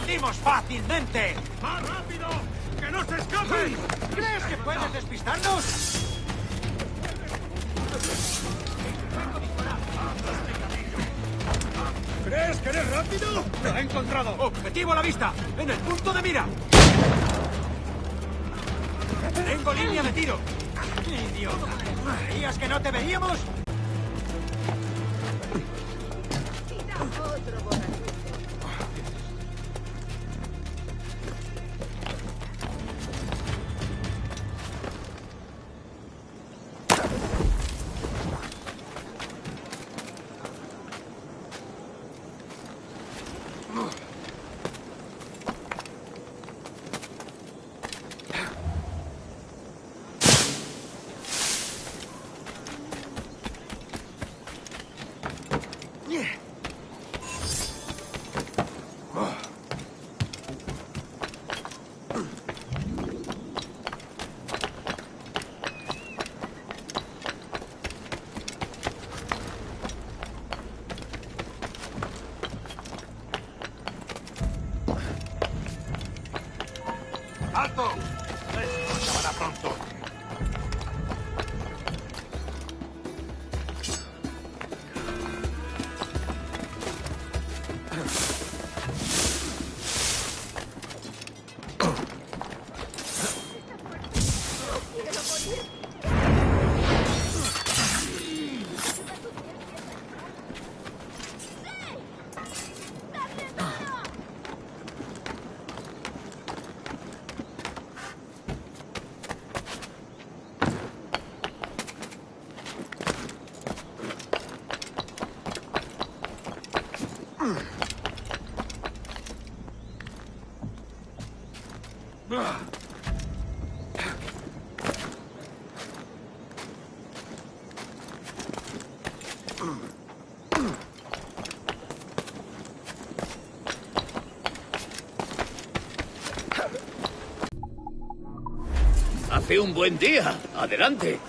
rendimos fácilmente! ¡Más rápido! ¡Que no se escapen! ¿Crees que puedes despistarnos? ¿Crees que eres rápido? ¡Lo he encontrado! ¡Objetivo a la vista! ¡En el punto de mira! ¡Tengo línea de tiro! ¡Idiota! ¿Creías que no te veíamos? ¡Alto! Esto acabará pronto. Hace un buen día. Adelante.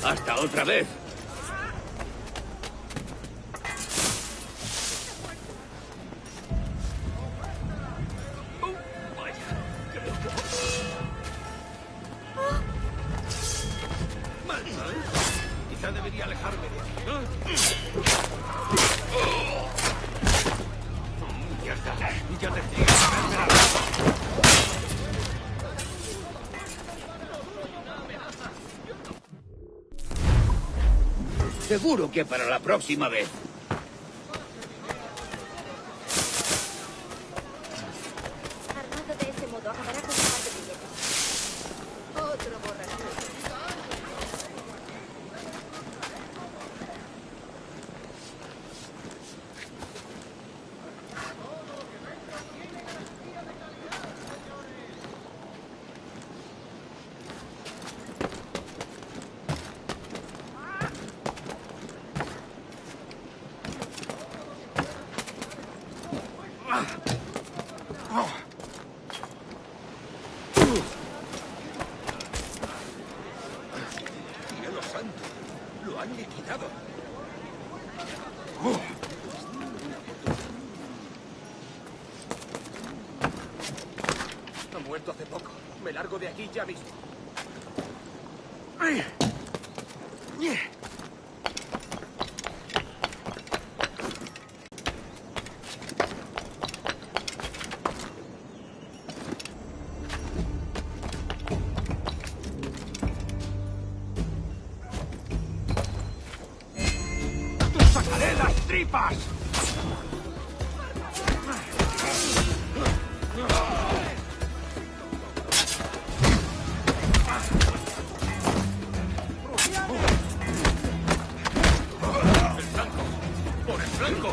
Hasta otra vez. Quizá debería alejarme de aquí. Ya está. Ya te digo. Seguro que para la próxima vez. Armado de ese modo acabará con un par de billetes. Otro borracho. ¡Cielo santo! ¡Lo han liquidado! Ha muerto hace poco. Me largo de aquí ya mismo. ¡Te sacaré las tripas! ¡El flanco! ¡Por el flanco!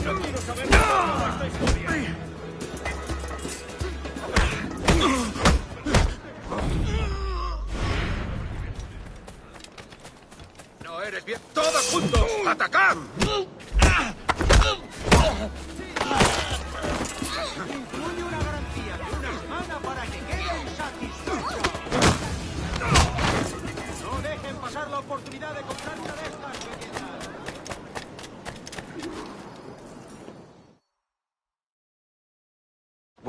¡No quiero saber nada de esta historia! ¡No eres bien! ¡Todos juntos! ¡Atacad! Incluye una garantía de una semana para que queden satisfechos. No dejen pasar la oportunidad de comprar una de estas bellezas.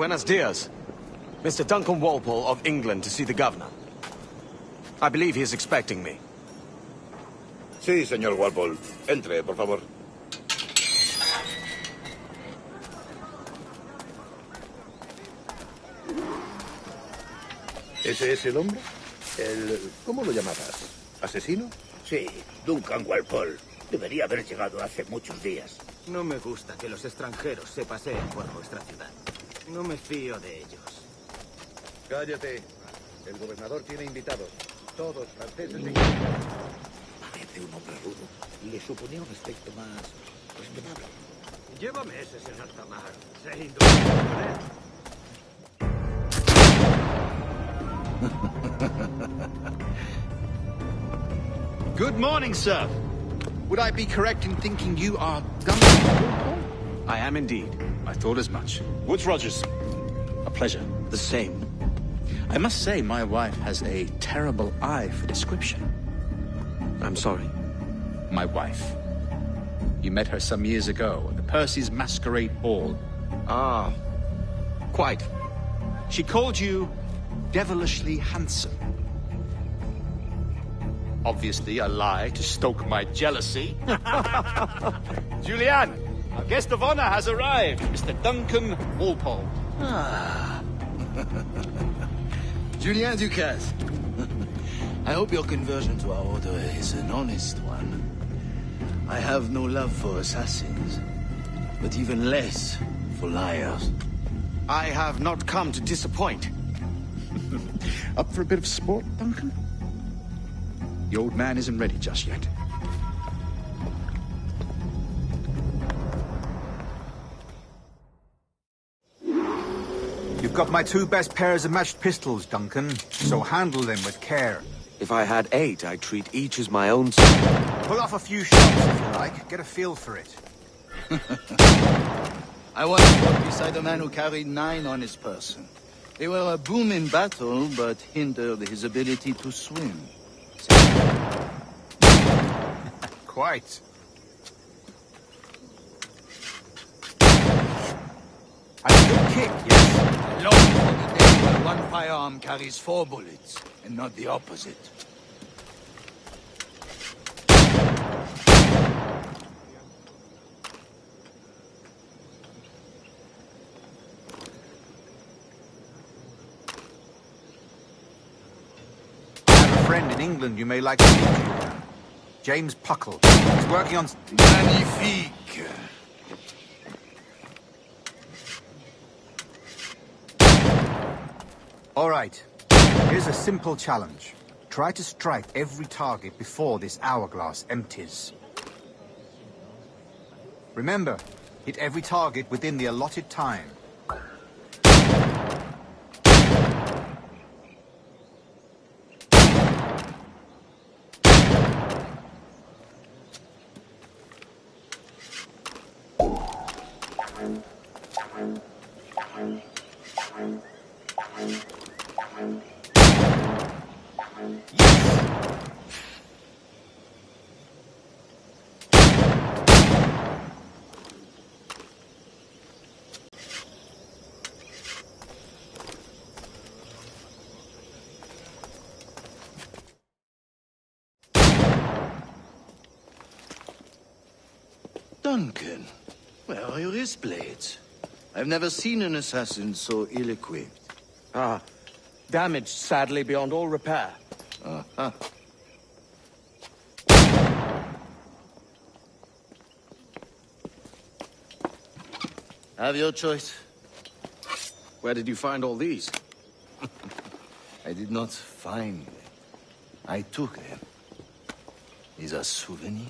Buenos dias. Mr. Duncan Walpole of England to see the governor. I believe he is expecting me. Sí, señor Walpole. Entre, por favor. ¿Ese es el hombre? ¿Cómo lo llamabas? ¿Asesino? Sí, Duncan Walpole. Debería haber llegado hace muchos días. No me gusta que los extranjeros se paseen por nuestra ciudad. No me fío de ellos. Cállate. El gobernador tiene invitados. Todos franceses e Parece un hombre rudo. Le suponía un aspecto más respetable. Lleva meses en alta mar. Sé Good morning, sir. Would I be correct in thinking you are Duncan? I am indeed. I thought as much. Woods Rogers. A pleasure. The same. I must say, my wife has a terrible eye for description. I'm sorry. My wife. You met her some years ago at the Percy's Masquerade Ball. Ah, quite. She called you devilishly handsome. Obviously a lie to stoke my jealousy. Julianne, our guest of honor has arrived, Mr. Duncan Walpole. Julien Ducasse. I hope your conversion to our order is an honest one. I have no love for assassins, but even less for liars. I have not come to disappoint. Up for a bit of sport, Duncan? The old man isn't ready just yet. You've got my two best pairs of matched pistols, Duncan, so handle them with care. If I had 8, I'd treat each as my own. Pull off a few shots if you like, get a feel for it. I once fought beside a man who carried 9 on his person. They were a boom in battle, but hindered his ability to swim. Quite. A good kick, yes. Long for the day where one firearm carries 4 bullets, and not the opposite. I have a friend in England you may like to meet, Julian. James Puckle. He's working on... Magnifique! All right. Here's a simple challenge. Try to strike every target before this hourglass empties. Remember, hit every target within the allotted time. Duncan, where are your wrist blades? I've never seen an assassin so ill-equipped. Ah, damaged sadly beyond all repair. Uh-huh. Have your choice. Where did you find all these? I did not find them. I took them. These are souvenirs.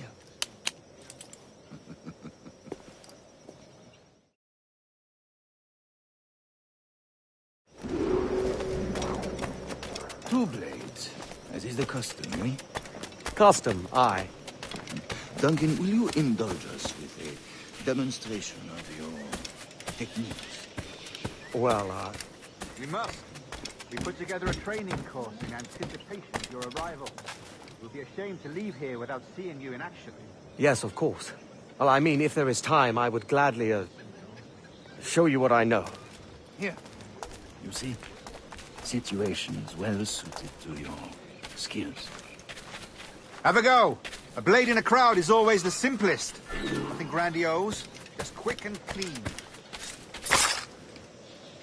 Two blades, as is the custom, eh? Custom, aye. Duncan, will you indulge us with a demonstration of your techniques? Well, We must. We put together a training course in anticipation of your arrival. We'll be ashamed to leave here without seeing you in action. yes, of course. Well, I mean, if there is time, I would gladly, show you what I know. Here, You see, situation is well suited to your skills. Have a go. A blade in a crowd is always the simplest. Nothing grandiose, just quick and clean.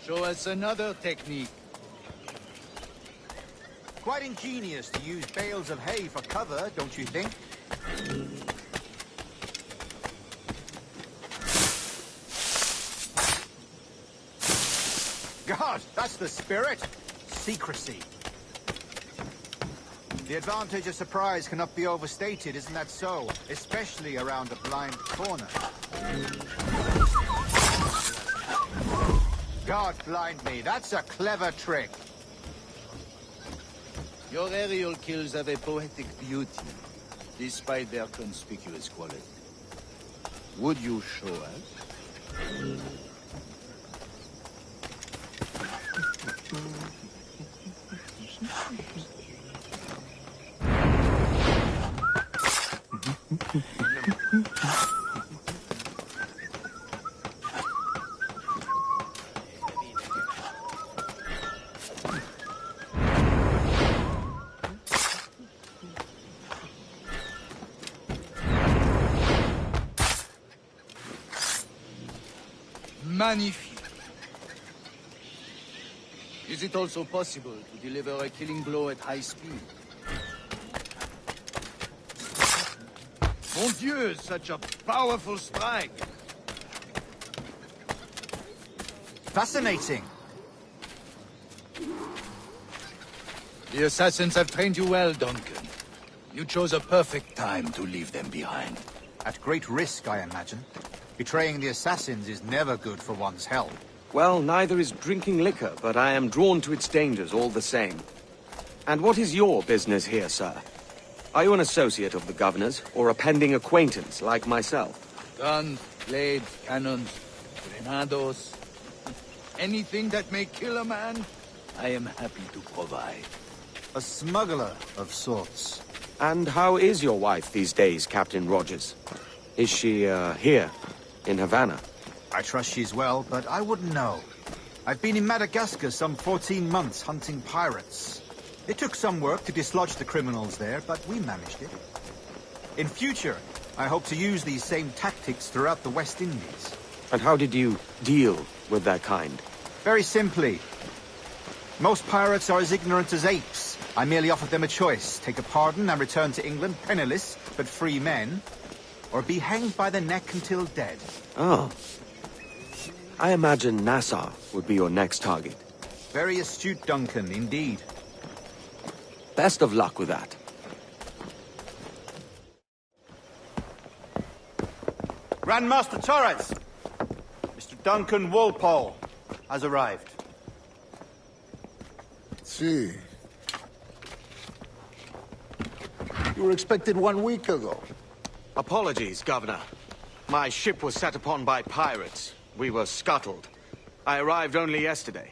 Show us another technique. Quite ingenious to use bales of hay for cover, don't you think? God, that's the spirit. Secrecy. The advantage of surprise cannot be overstated, isn't that so? Especially around a blind corner. God blind me, that's a clever trick. Your aerial kills have a poetic beauty, despite their conspicuous quality. Would you show us? Magnifique. Is it also possible to deliver a killing blow at high speed? Mon Dieu, such a powerful strike! Fascinating. The assassins have trained you well, Duncan. You chose a perfect time to leave them behind. At great risk, I imagine. Betraying the assassins is never good for one's health. Well, neither is drinking liquor, but I am drawn to its dangers all the same. And what is your business here, sir? Are you an associate of the governor's, or a pending acquaintance like myself? Guns, blades, cannons, grenados. Anything that may kill a man, I am happy to provide. A smuggler of sorts. And how is your wife these days, Captain Rogers? Is she, here, in Havana? I trust she's well, but I wouldn't know. I've been in Madagascar some 14 months hunting pirates. It took some work to dislodge the criminals there, but we managed it. In future, I hope to use these same tactics throughout the West Indies. And how did you deal with that kind? Very simply. Most pirates are as ignorant as apes. I merely offered them a choice. Take a pardon and return to England penniless, but free men. Or be hanged by the neck until dead. Oh. I imagine Nassau would be your next target. Very astute, Duncan, indeed. Best of luck with that. Grandmaster Torres! Mr. Duncan Walpole has arrived. See. You were expected 1 week ago. Apologies, Governor. My ship was set upon by pirates. We were scuttled. I arrived only yesterday.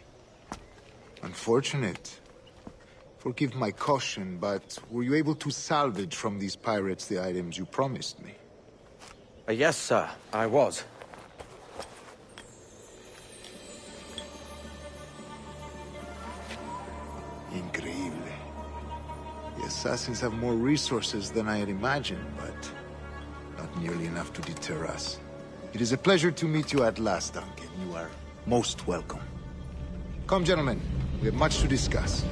Unfortunate. Forgive my caution, but were you able to salvage from these pirates the items you promised me? Yes, sir, I was. Increíble. The assassins have more resources than I had imagined, but not nearly enough to deter us. It is a pleasure to meet you at last, Duncan. You are most welcome. Come, gentlemen. We have much to discuss.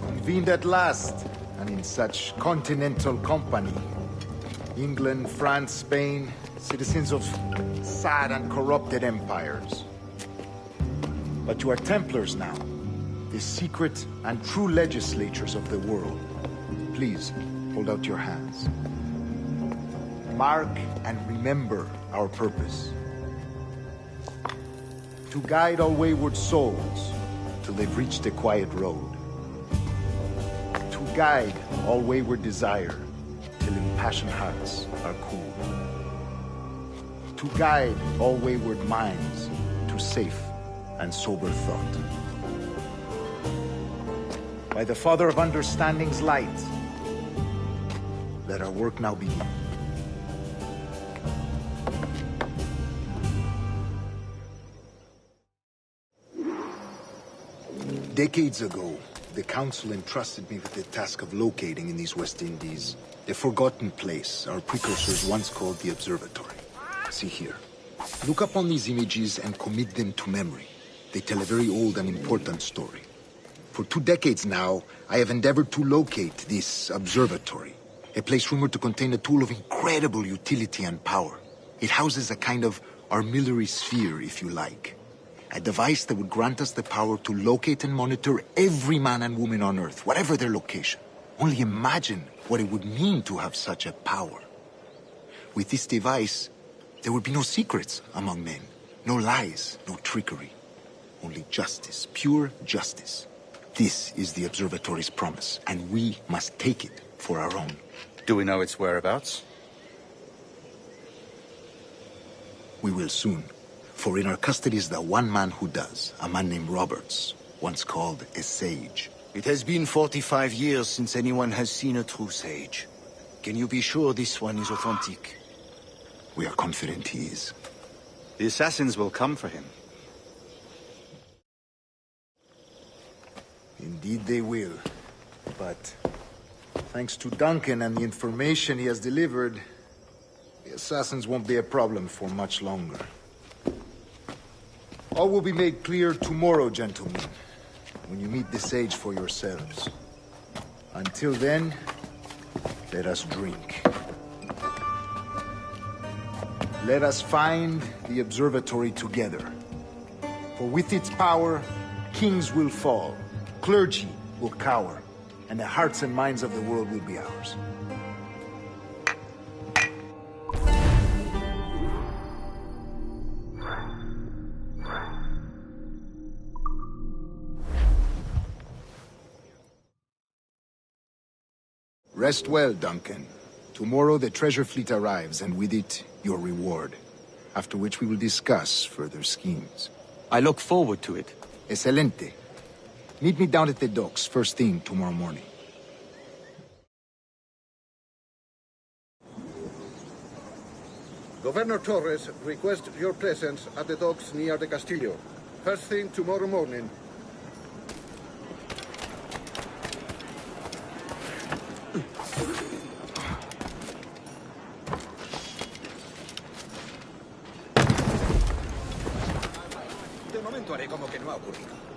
Convened at last, and in such continental company. England, France, Spain, citizens of sad and corrupted empires. But you are Templars now, the secret and true legislators of the world. Please, hold out your hands. Mark and remember our purpose. To guide all wayward souls till they've reached a quiet road. To guide all wayward desire till impassioned hearts are cool. To guide all wayward minds to safe and sober thought. By the Father of Understanding's light, let our work now begin. Decades ago, the Council entrusted me with the task of locating in these West Indies a forgotten place our precursors once called the Observatory. See here. Look upon these images and commit them to memory. They tell a very old and important story. For 2 decades now, I have endeavored to locate this observatory, a place rumored to contain a tool of incredible utility and power. It houses a kind of armillary sphere, if you like. A device that would grant us the power to locate and monitor every man and woman on Earth, whatever their location. Only imagine what it would mean to have such a power. With this device, there would be no secrets among men, no lies, no trickery. Only justice, pure justice. This is the Observatory's promise, and we must take it for our own. Do we know its whereabouts? We will soon. For in our custody is the one man who does, a man named Roberts, once called a sage. It has been 45 years since anyone has seen a true sage. Can you be sure this one is authentic? We are confident he is. The assassins will come for him. Indeed they will. But thanks to Duncan and the information he has delivered, the assassins won't be a problem for much longer. All will be made clear tomorrow, gentlemen, when you meet the sage for yourselves. Until then, let us drink. Let us find the observatory together. For with its power, kings will fall, clergy will cower, and the hearts and minds of the world will be ours. Rest well, Duncan. Tomorrow the treasure fleet arrives, and with it, your reward. After which we will discuss further schemes. I look forward to it. Excelente. Meet me down at the docks first thing tomorrow morning. Governor Torres requests your presence at the docks near the Castillo. First thing tomorrow morning. De momento haré como que no ha ocurrido.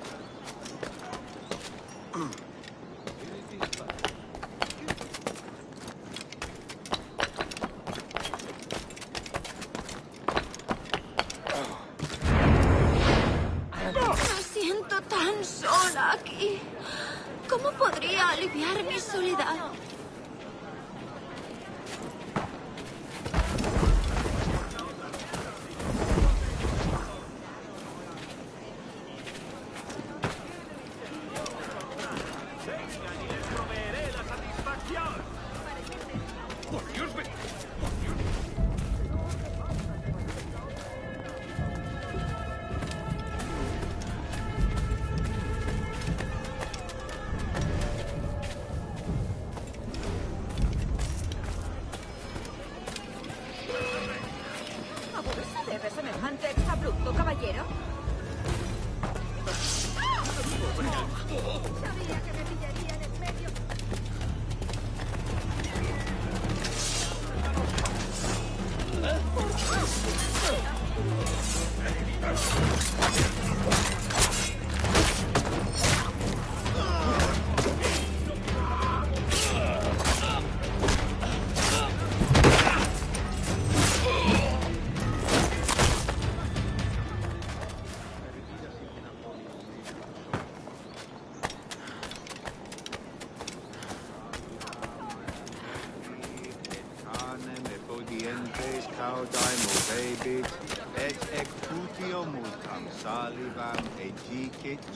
Me siento tan sola aquí. ¿Cómo podría aliviar mi soledad? semejante exabrupto, caballero? Sabía que me pillarían en medio.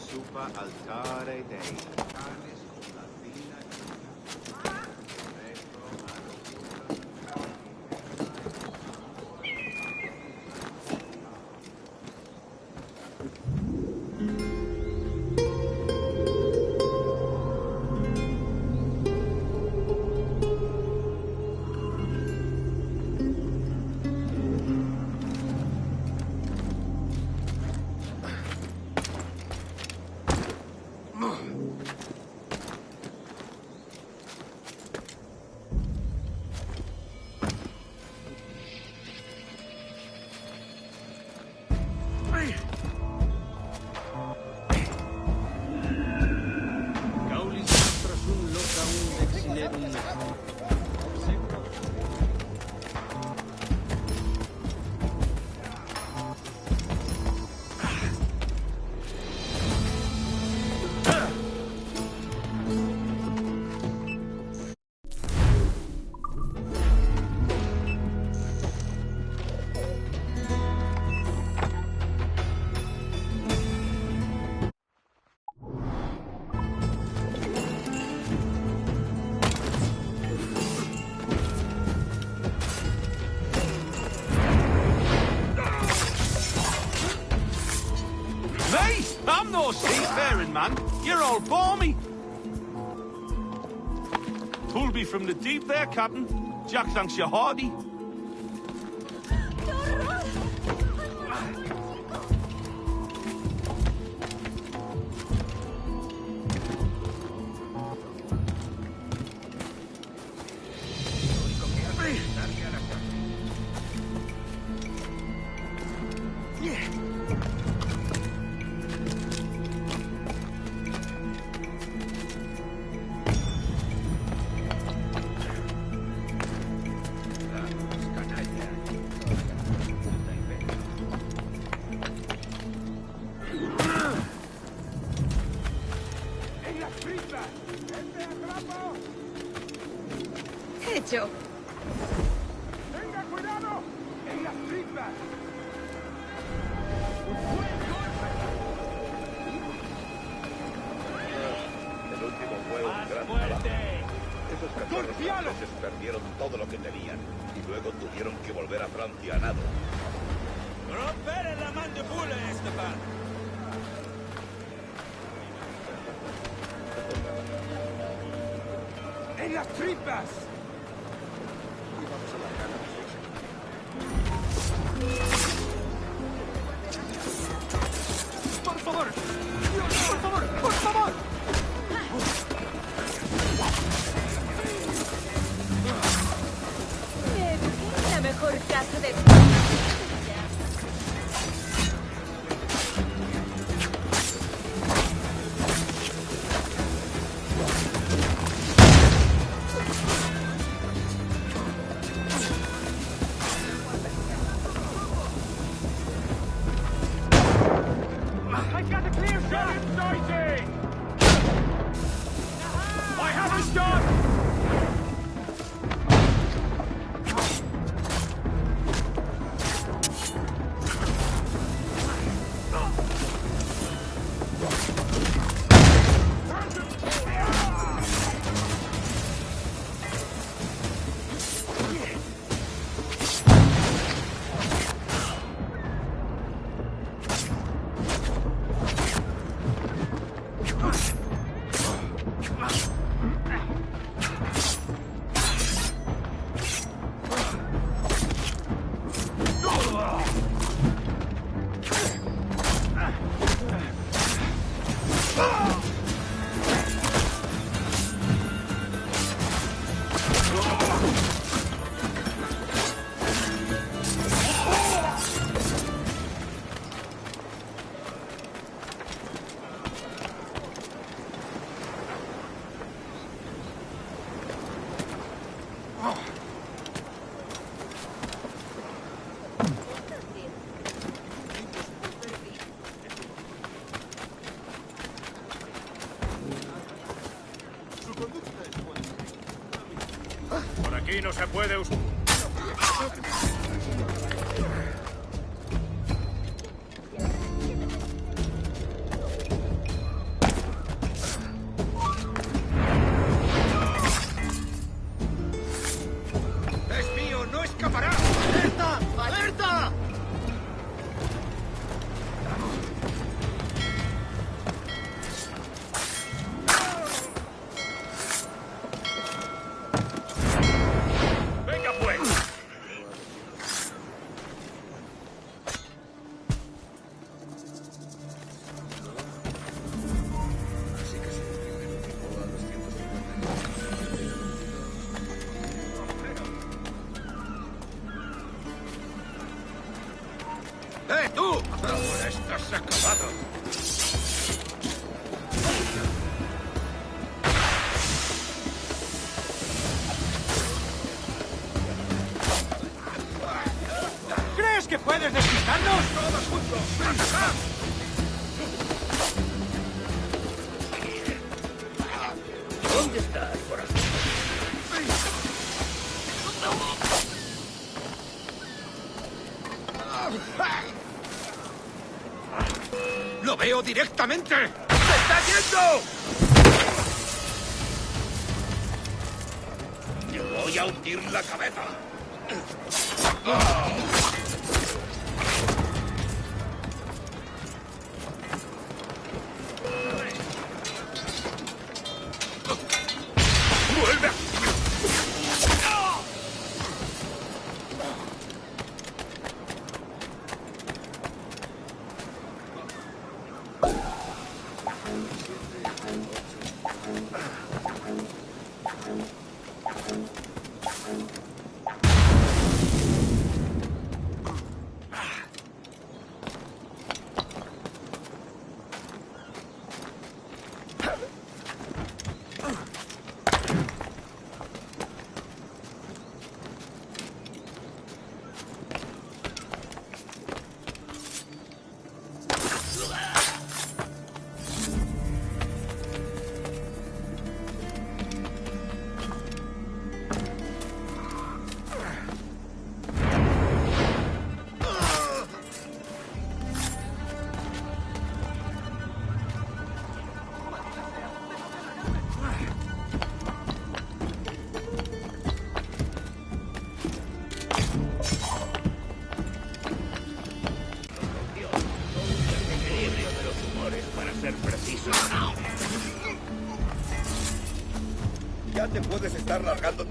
Super altare dei canes con la fila I'm no seafaring man. You're all balmy. Pulled me from the deep there, Captain. Jack thanks you hearty. Hecho. ¡Tenga cuidado! ¡En las tripas! El último fue un gran trabajo. Esos cachorros franceses perdieron todo lo que tenían y luego tuvieron que volver a Francia a nado. ¡Romper la mandíbula, Esteban! ¡En las tripas! ¡Por favor! ¡Dios, por favor! ¡Por favor! Me eduqué en la mejor casa de... I got a clear shot inside. I have a shot! Por aquí no se puede usar. ¡Es mío! ¡No escapará! ¡Alerta! ¡Alerta! ¡Venga, pues! ¡Tú! Ahora estás acabado. que puedes despistarnos? ¡Todos juntos! ¡Atacad! ¿Dónde estás, por aquí? ¡Lo veo directamente! ¡Se está yendo! ¡Te voy a hundir la cabeza! ¡Vuelve a... Ya te puedes estar largando.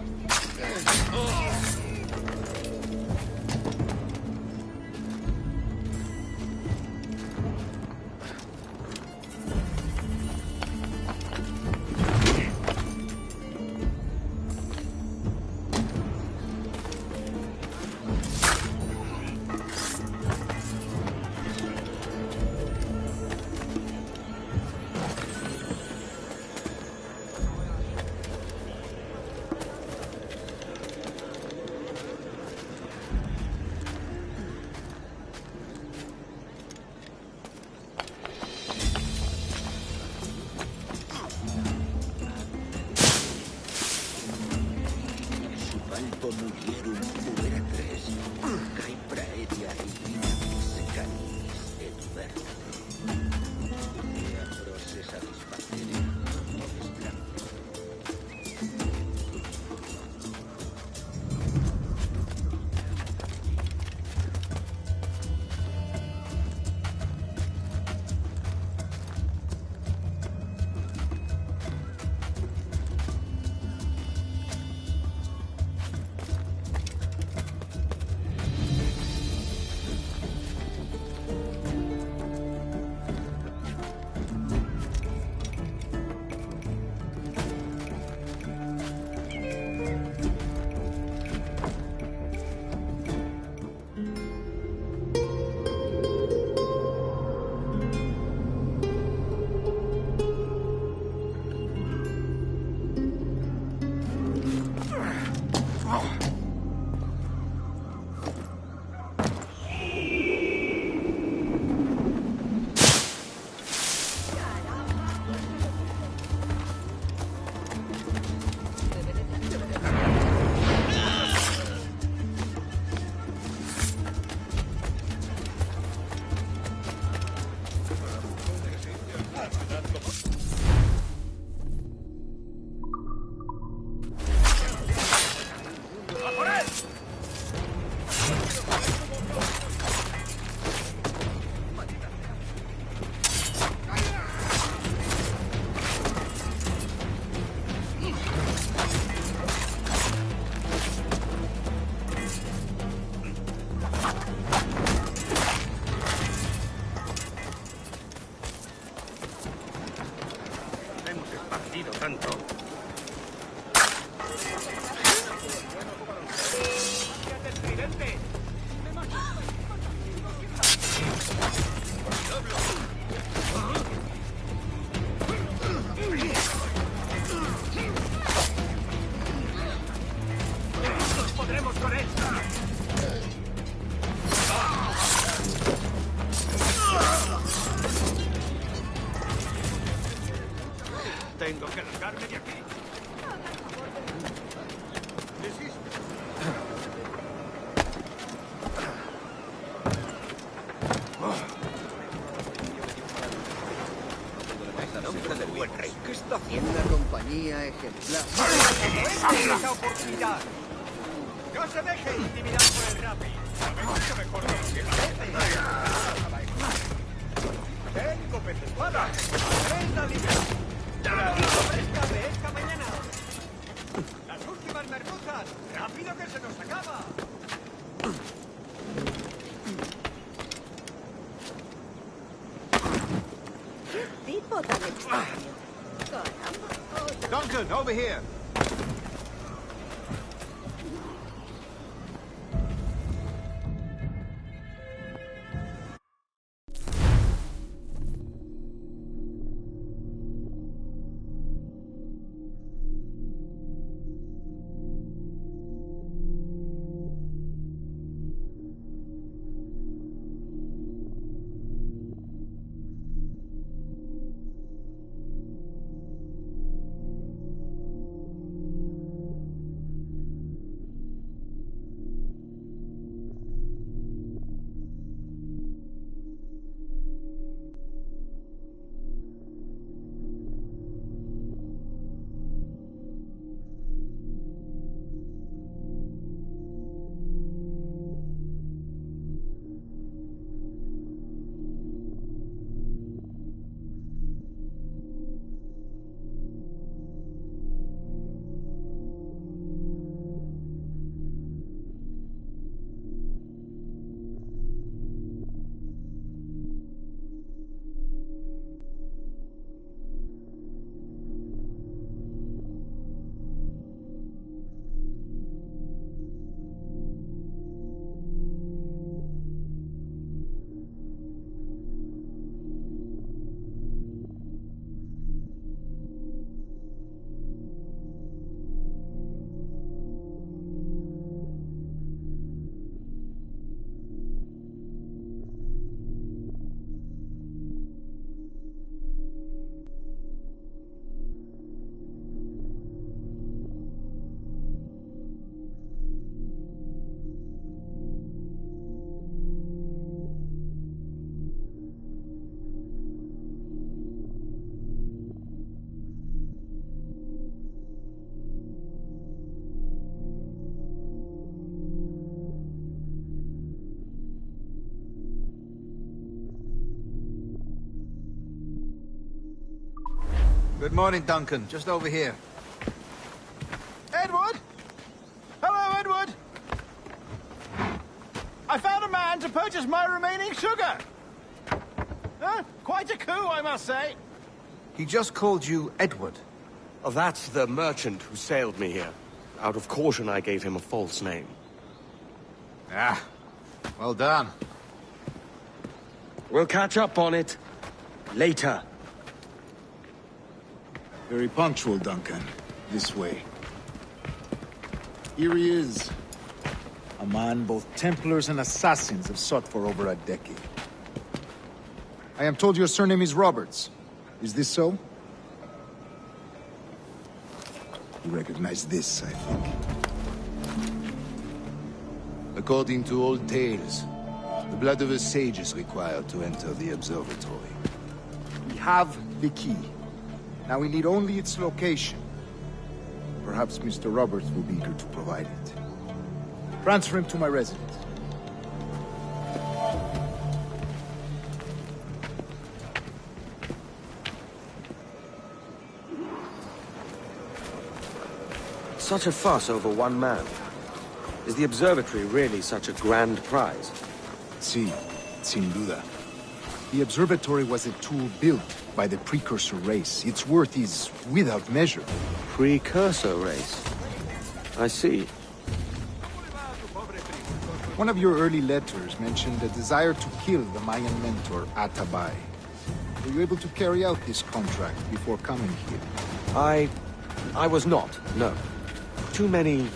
esa oportunidad. No se deje intimidar por el Rappi. Sabe mucho mejor de lo que parece. Tengo pez espada. ¡Aprenda, libre! ¡Tranquilo, fresca de esta mañana! ¡Las últimas merluzas! ¡Rápido que se nos acaba! ¡Qué tipo tan extraño! Caramba. Duncan, over here. Good morning, Duncan. Just over here. Edward? Hello, Edward! I found a man to purchase my remaining sugar! Huh? Quite a coup, I must say. He just called you Edward. Oh, that's the merchant who sailed me here. Out of caution, I gave him a false name. Ah, well done. We'll catch up on it later. Very punctual, Duncan. This way. Here he is. A man both Templars and Assassins have sought for over a decade. I am told your surname is Roberts. Is this so? You recognize this, I think. According to old tales, the blood of a sage is required to enter the observatory. We have the key. Now we need only its location. Perhaps Mr. Roberts will be eager to provide it. Transfer him to my residence. Such a fuss over one man. Is the observatory really such a grand prize? Sí, sin duda. The observatory was a tool built by the Precursor race. Its worth is without measure. Precursor race? I see. One of your early letters mentioned a desire to kill the Mayan mentor, Atabay. Were you able to carry out this contract before coming here? I was not, no. Too many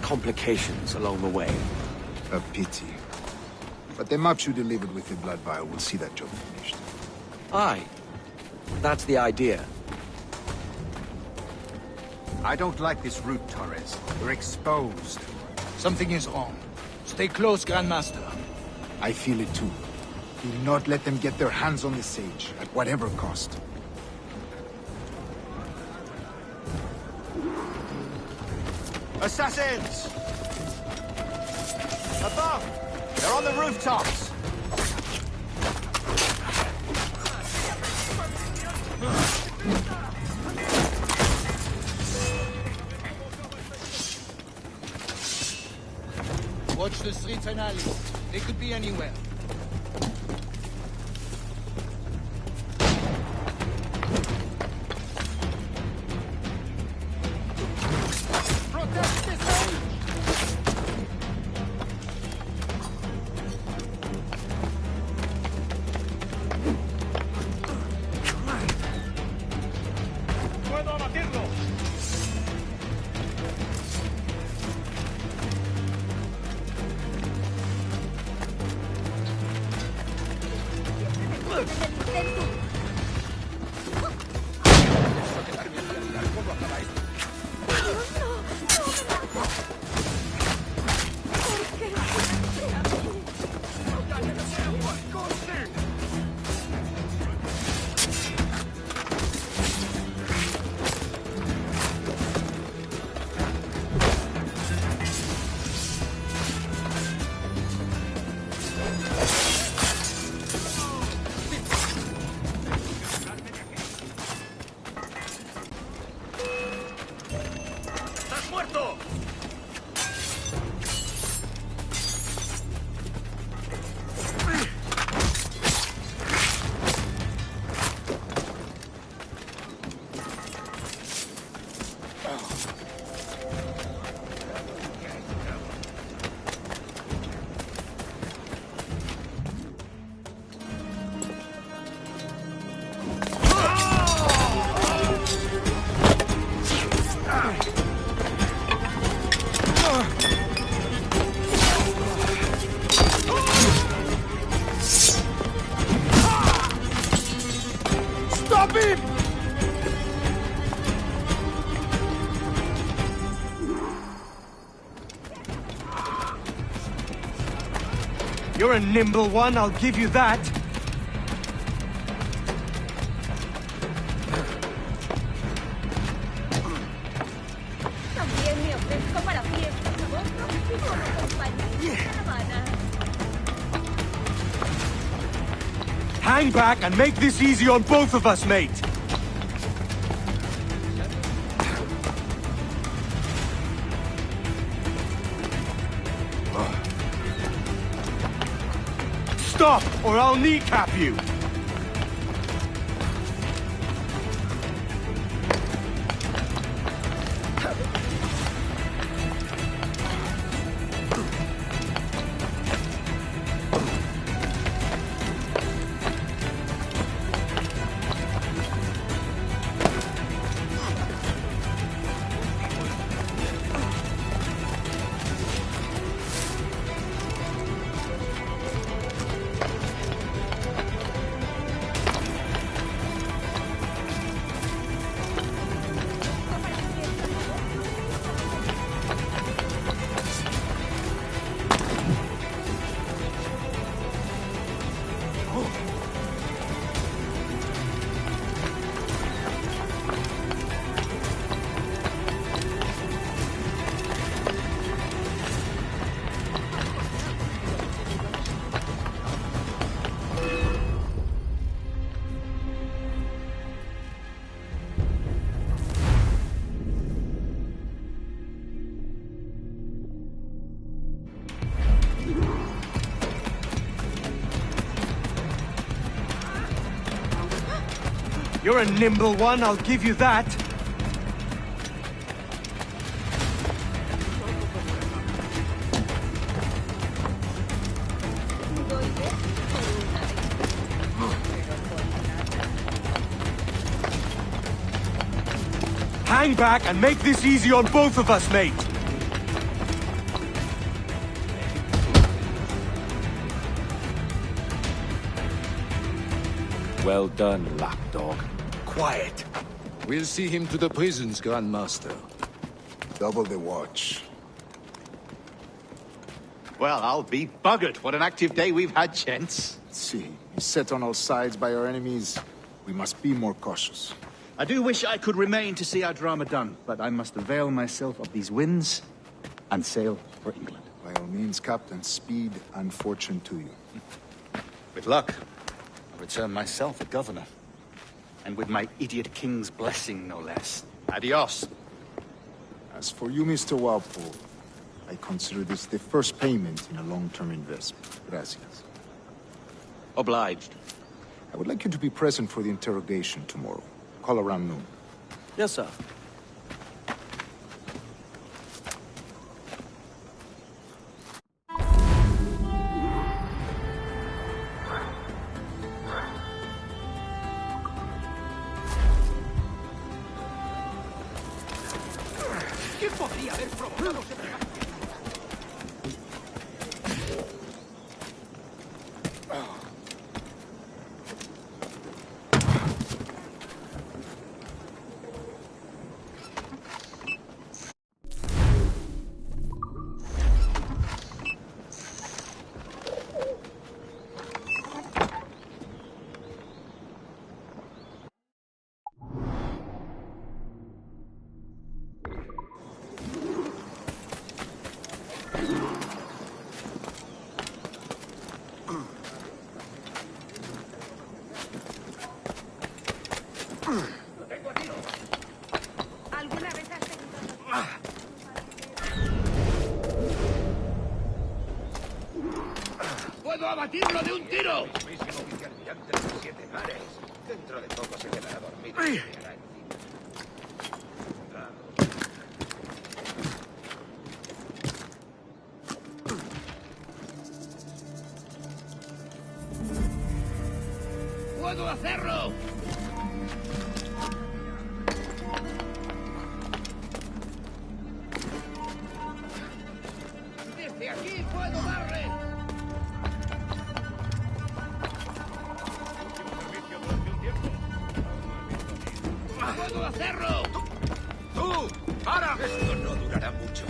complications along the way. A pity. But the maps you delivered with the blood vial will see that job finished. Aye. That's the idea. I don't like this route, Torres. We're exposed. Something is wrong. Stay close, Grandmaster. I feel it too. Do not let them get their hands on the sage, at whatever cost. Assassins! Above! They're on the rooftops! Watch the streets and alleys. They could be anywhere. Protect this age! ¡Puedo abatirlo! Stop him! You're a nimble one, I'll give you that. También me ofrezco para fiestas a vosotros y como compañía de caravana. Hang back and make this easy on both of us, mate. Stop, or I'll kneecap you! You're a nimble one, I'll give you that. Hang back and make this easy on both of us, mate. Well done, lapdog. Quiet. We'll see him to the prisons, Grandmaster. Double the watch. Well, I'll be buggered. What an active day we've had, gents. See, set on all sides by our enemies. We must be more cautious. I do wish I could remain to see our drama done, but I must avail myself of these winds and sail for England. By all means, Captain, speed and fortune to you. With luck, I'll return myself a governor. And with my idiot king's blessing, no less. Adios. As for you, Mr. Walpole, I consider this the first payment in a long-term investment. Gracias. Obliged. I would like you to be present for the interrogation tomorrow. Call around noon. Yes, sir. ¿Quién podría haber provocado semejante? ¿Alguna vez has tenido... ¡Puedo abatirlo de un tiro! Mismísimo vicealmirante de los 7 mares. Dentro de poco se quedará dormido y se quedará encima. ¡Puedo hacerlo! ¡Desde aquí puedo darle! ¡Puedo hacerlo! ¡Tú! ¡Para! Esto no durará mucho.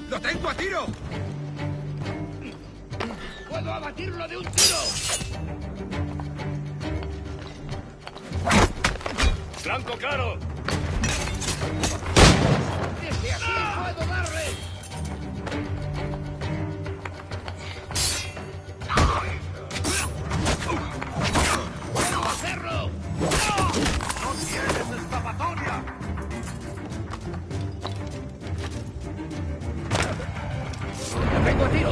¡Lo tengo a tiro! ¡Puedo abatirlo de un tiro! ¡Blanco claro! ¡Desde aquí puedo darle! ¡Puedo hacerlo! ¡No tienes escapatoria! ¡Lo tengo a tiro!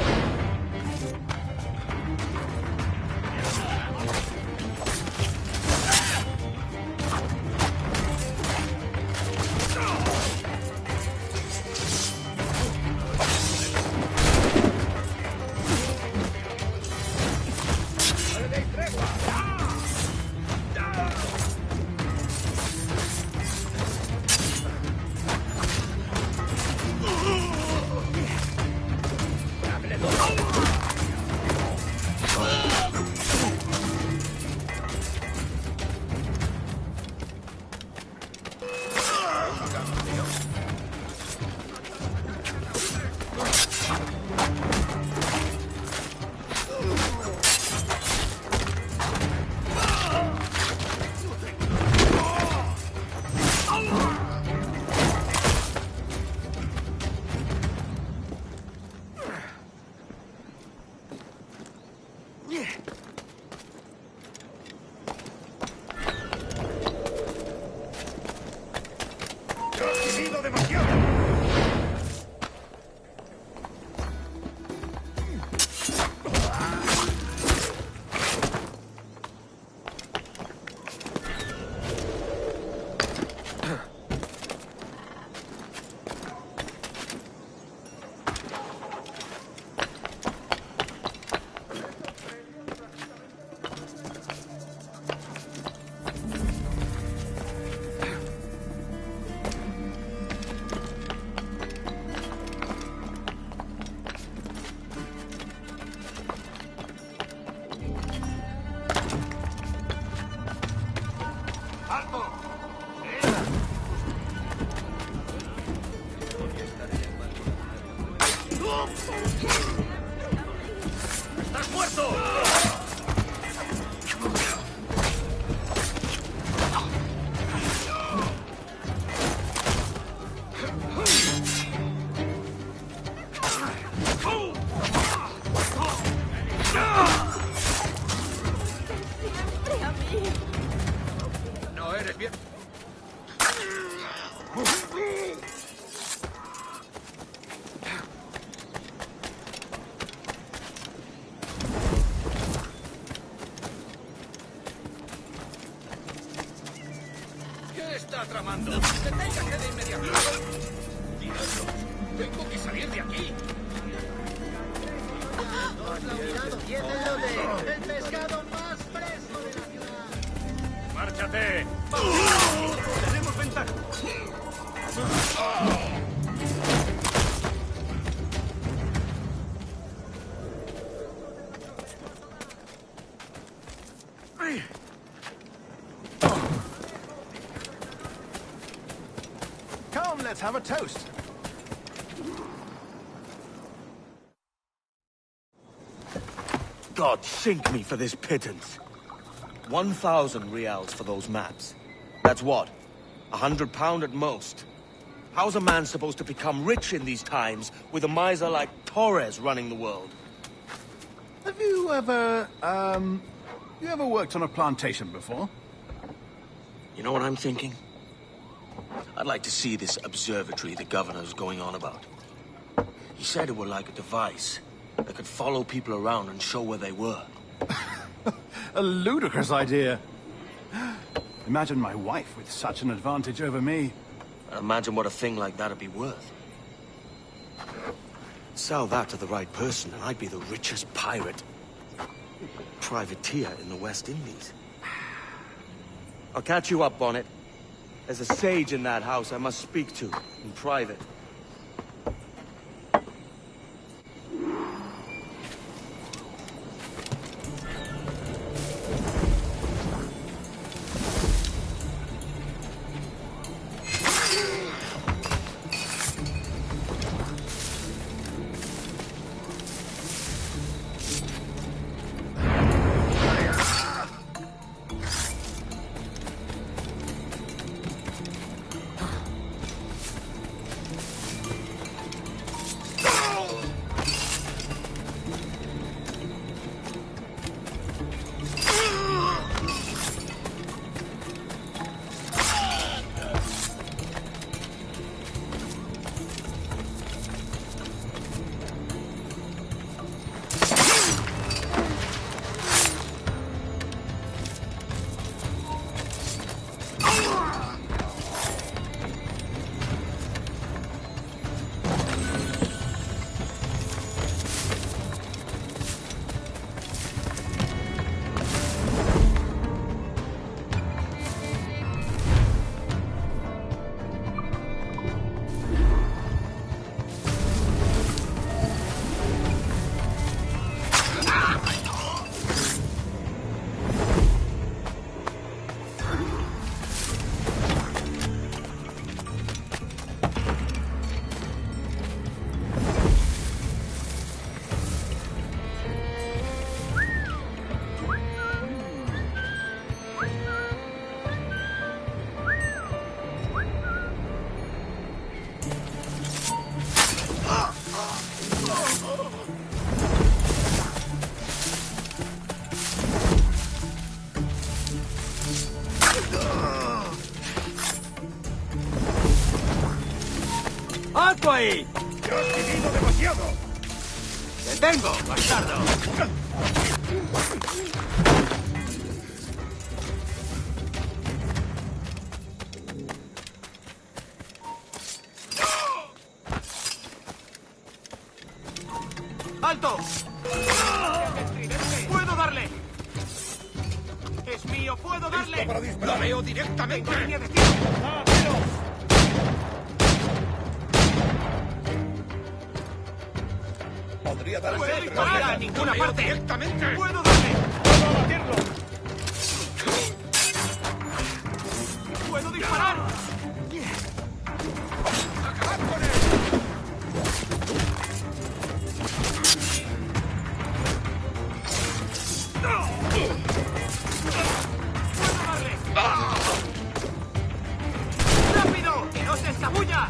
¡Has vivido demasiado! ¡Estás muerto! ¡Deténgase de inmediato! ¡Diablos! ¡Tengo que salir de aquí! ¡El pescado más fresco de la ciudad! ¡Márchate! ¡Tenemos ventaja! Come, let's have a toast. God sink me for this pittance. 1,000 reals for those maps. That's what? £100 at most. How's a man supposed to become rich in these times with a miser like Torres running the world? Have you ever, you ever worked on a plantation before? You know what I'm thinking? I'd like to see this observatory the governor's going on about. He said it were like a device that could follow people around and show where they were. A ludicrous idea. Imagine my wife with such an advantage over me. Imagine what a thing like that'd be worth. Sell that to the right person and I'd be the richest pirate. Privateer in the West Indies. I'll catch you up, Bonnet. There's a sage in that house I must speak to, in private. ¡Alto ahí! ¡Te has vivido demasiado! ¡Detengo, bastardo! ¡Alto! ¡Puedo darle! ¡Es mío! ¡Puedo darle! Para disparar. ¡Lo veo directamente! ¡Línea de tiro! Podría darse ¡Puedo el disparar! revés. ¡A ninguna ¡Lo veo parte! directamente! ¡Puedo darle! ¡Puedo abatirlo! ¡Puedo disparar! ¡Acabad con él! ¡Puedo darle! ¡Rápido! ¡Que no se escabulla!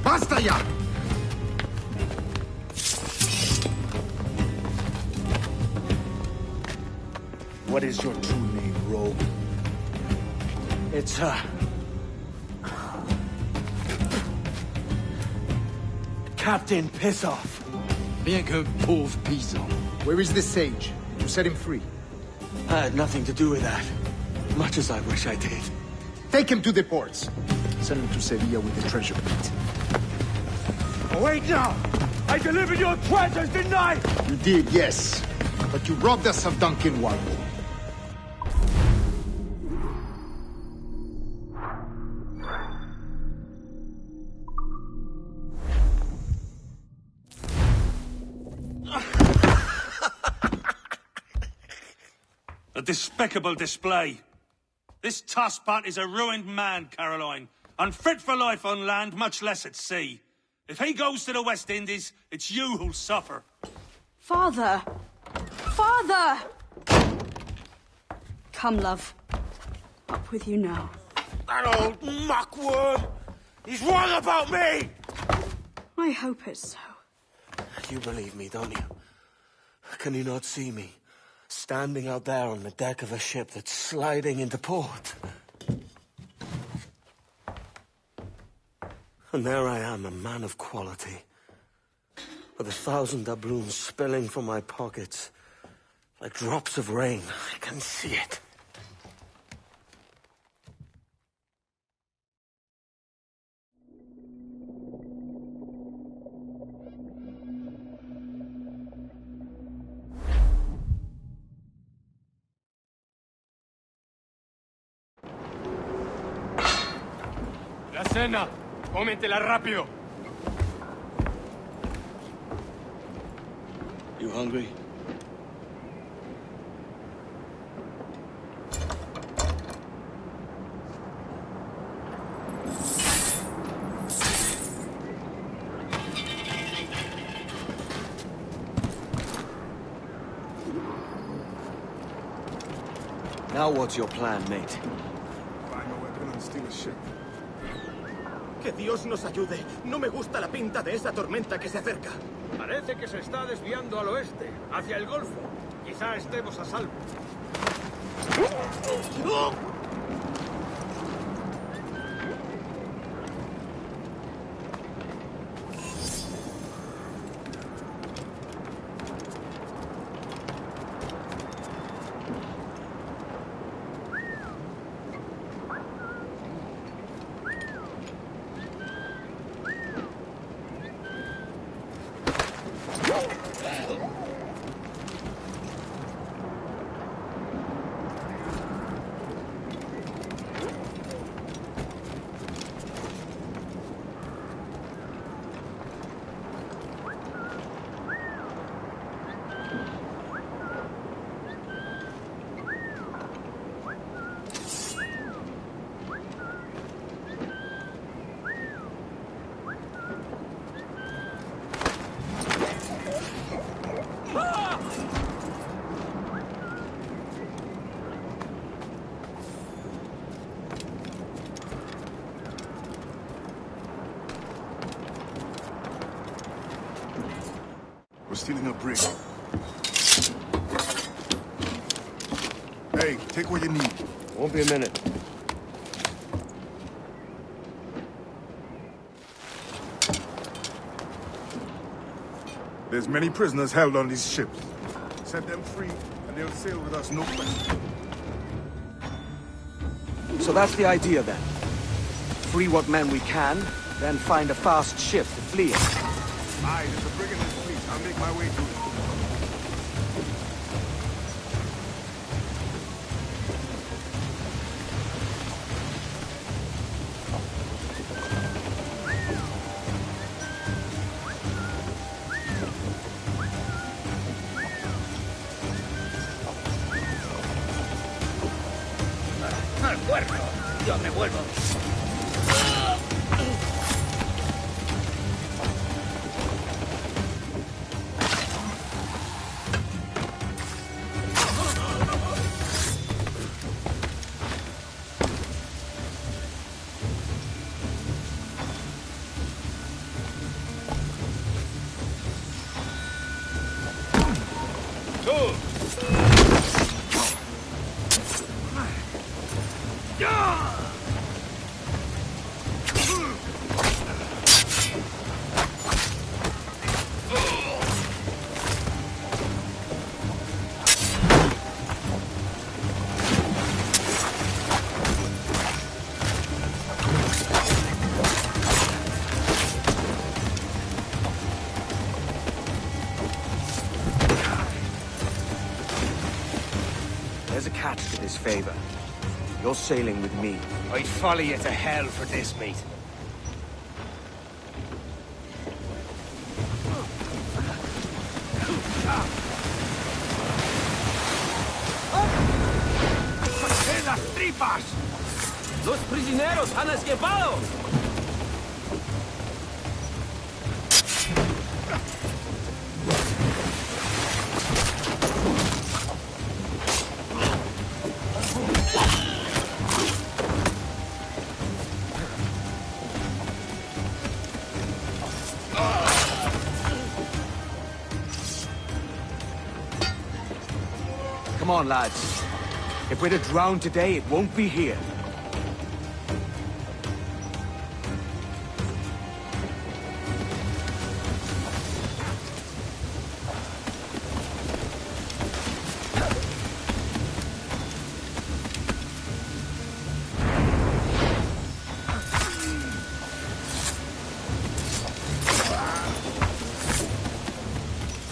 Basta ya! What is your true name, rogue? It's, Captain Piss Off. Rien qu'un pauvre paysan. Where is the sage? You set him free. I had nothing to do with that. Much as I wish I did. Take him to the ports. Send him to Sevilla with the treasure plate. Oh, wait now! I delivered your treasures, didn't I? You did, yes. But you robbed us of Duncan Warble. A despicable display. This Tosspot is a ruined man, Caroline. Unfit for life on land, much less at sea. If he goes to the West Indies, it's you who'll suffer. Father! Father! Come, love. Up with you now. That old muckworm! He's wrong about me! I hope it's so. You believe me, don't you? Can you not see me? Standing out there on the deck of a ship that's sliding into port. And there I am, a man of quality. With 1,000 doubloons spilling from my pockets. Like drops of rain. I can see it. La cena. Cómetela rápido. You hungry? Now what's your plan, mate? Find a weapon and steal a ship. Que Dios nos ayude. No me gusta la pinta de esa tormenta que se acerca. Parece que se está desviando al oeste, hacia el Golfo. Quizá estemos a salvo. We're stealing a brig. Hey, take what you need. Won't be a minute. There's many prisoners held on these ships. Set them free, and they'll sail with us no question. So that's the idea then. Free what men we can, then find a fast ship to flee in. Aye, there's a brig in this fleet. I'll make my way to it. ¡Al cuerno! Yo me vuelvo. There's a catch to this favor. You're sailing with me. I'd follow you to hell for this, mate. ¡En las tripas! ¡Los prisioneros han escapado! Come on, lads. If we're to drown today, it won't be here.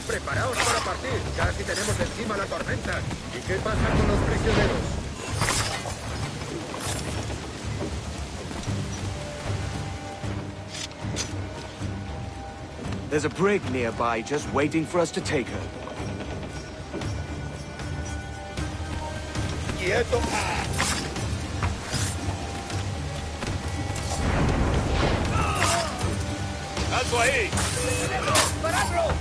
Preparaos para partir. Casi tenemos encima la tormenta. ¿Y qué pasa con los prisioneros? There's a brig nearby just waiting for us to take her. ¡Quieto! ¡Alto ahí! ¡Paradlo!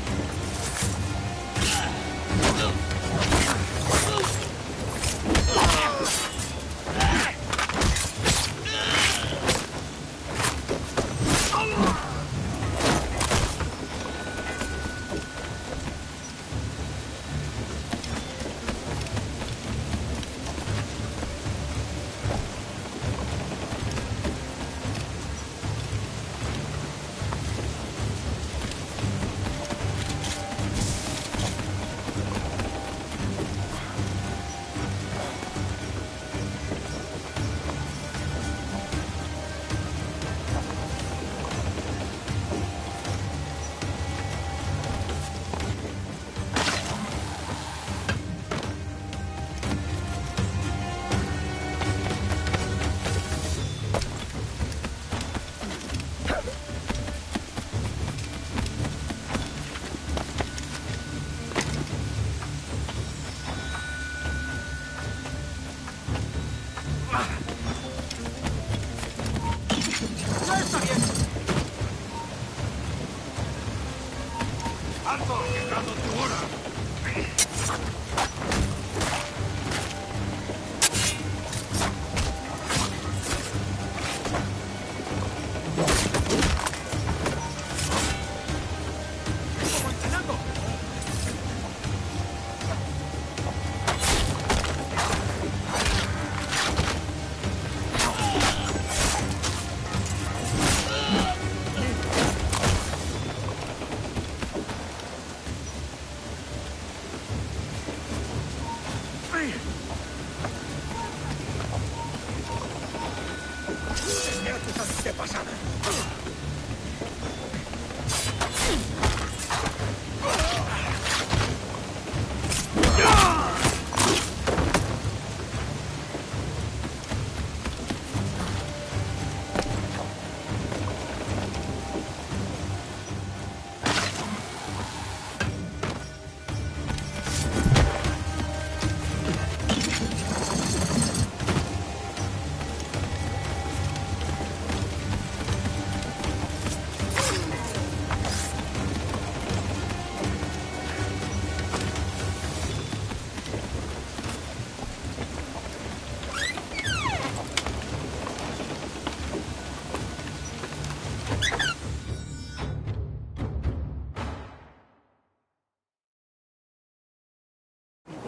¡Alto! ¡Llegado tu hora! antepasada.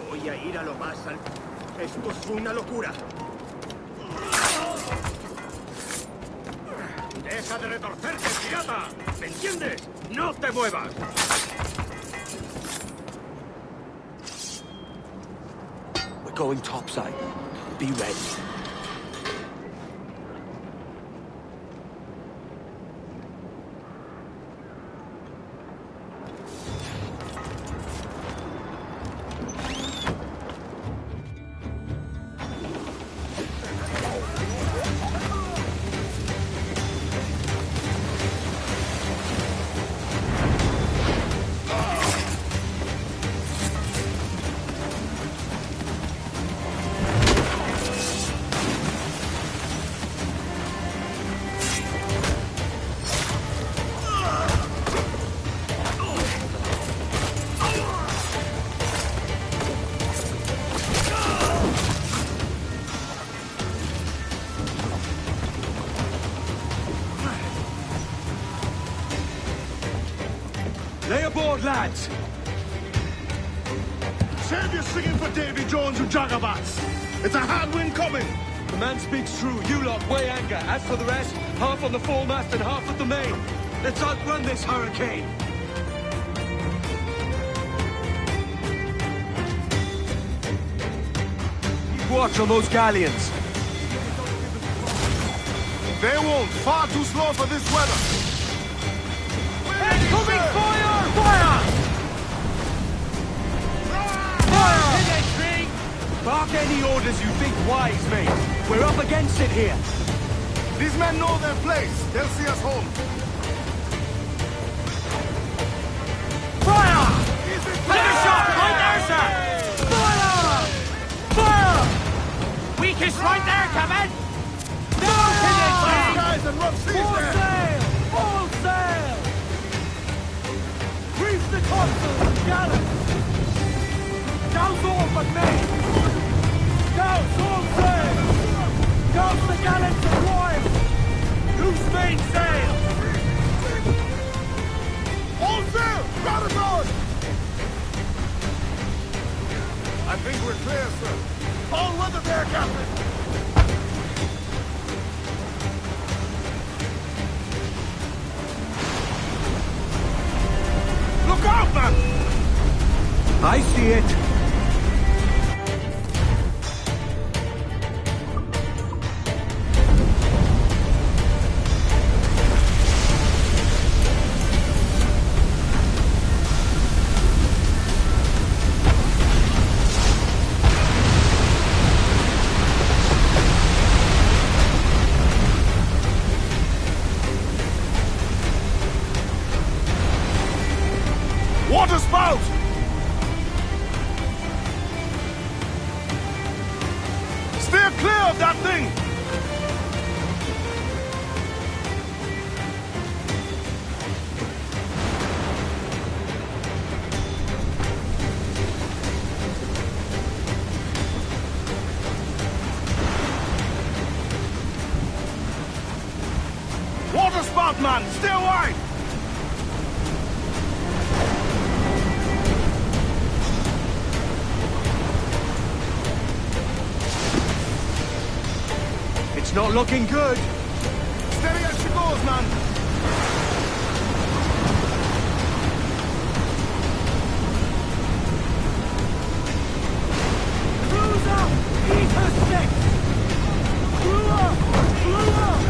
Voy a ir a lo más al... Esto es una locura. ¡Deja de retorcerte, pirata! ¿Me entiendes? ¡No te muevas! We're going topside. Be ready. Lay aboard, lads! Save your singing for Davy Jones and Jagabats! It's a hard wind coming! The man speaks true. You lot weigh anchor. As for the rest, half on the foremast and half at the main. Let's outrun this hurricane! Keep watch on those galleons. They won't. Far too slow for this weather. Incoming fire! Fire! Fire! Bark any orders you think wise, mate. We're up against it here. These men know their place. They'll see us home. Fire! Take a shot! Right there, sir! Fire! Fire! Weakest right there, Captain! Guys and rough seas Full there! sail! Full sail! Reef the topsails and gallants! Douse all but main! Douse all sail! Douse the gallants and royals! Loose main sail! All sail! Crowd aboard! I think we're clear, sir. All weather there, Captain! Look out, man! I see it. Water spout! Steer clear of that thing! Water spout, man! Stay wide! It's not looking good. Steady as she goes, man! Cruiser! Eat her stick! Crew up! Crew up!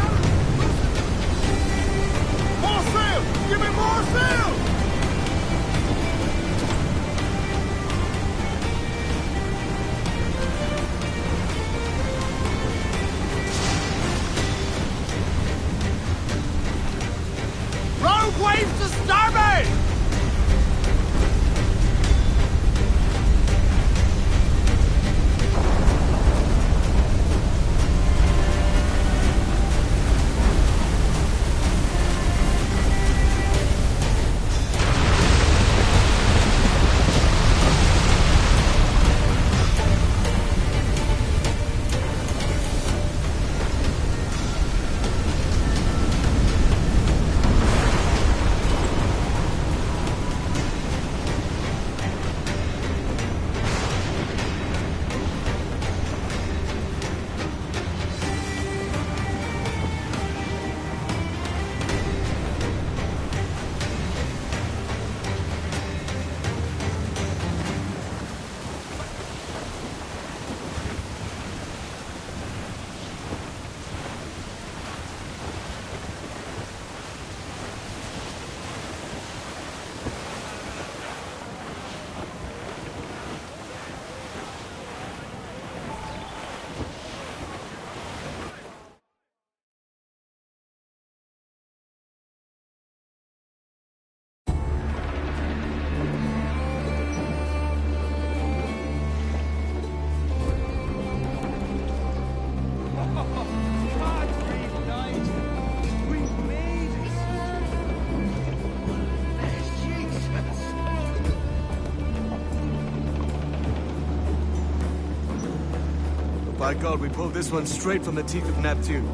My God, we pulled this one straight from the teeth of Neptune.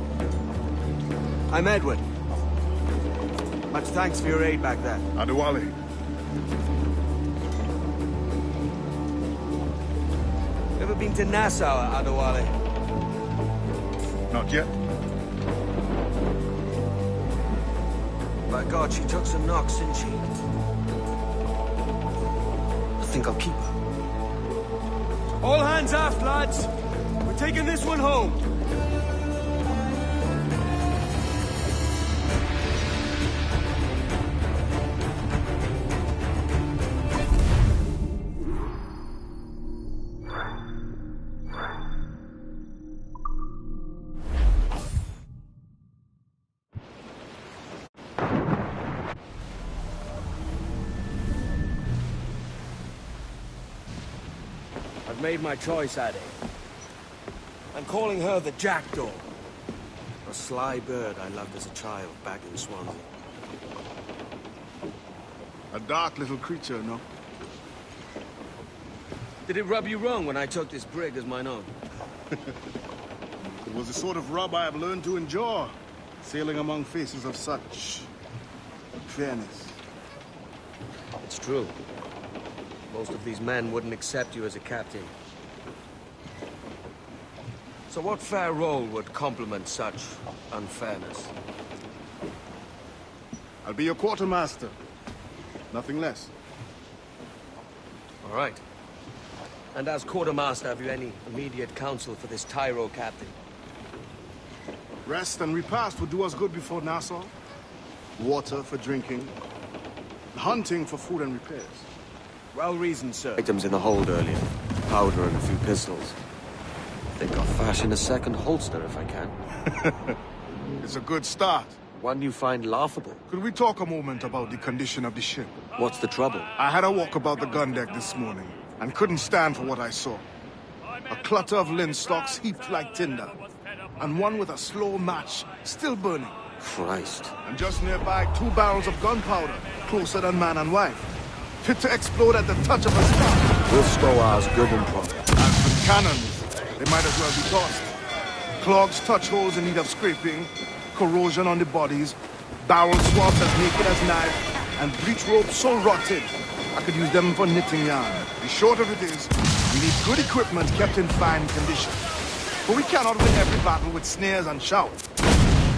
I'm Edward. Much thanks for your aid back there. Adewale. Ever been to Nassau, Adewale? Not yet. By God, she took some knocks, didn't she? I think I'll keep her. All hands aft, lads. We're taking this one home. I've made my choice, Addy. I'm calling her the Jackdaw. A sly bird I loved as a child back in Swansea. A dark little creature, no? Did it rub you wrong when I took this brig as mine own? It was the sort of rub I have learned to endure, sailing among faces of such fairness. It's true. Most of these men wouldn't accept you as a captain. So what fair role would complement such unfairness? I'll be your quartermaster. Nothing less. All right. And as quartermaster, have you any immediate counsel for this Tyro captain? Rest and repast would do us good before Nassau. Water for drinking. Hunting for food and repairs. Well reasoned, sir. Items in the hold earlier. Powder and a few pistols. I think I'll fashion a second holster if I can. It's a good start. One you find laughable. Could we talk a moment about the condition of the ship? What's the trouble? I had a walk about the gun deck this morning, and couldn't stand for what I saw. A clutter of linstocks heaped like tinder, and one with a slow match still burning. Christ. And just nearby, 2 barrels of gunpowder, closer than man and wife. Fit to explode at the touch of a spark. We'll stow ours good and proper. As for cannons, they might as well be tossed. Clogs touch holes in need of scraping, corrosion on the bodies, barrel swabs as naked as knife, and breech ropes so rotted, I could use them for knitting yarn. The short of it is, we need good equipment kept in fine condition. But we cannot win every battle with snares and shouts.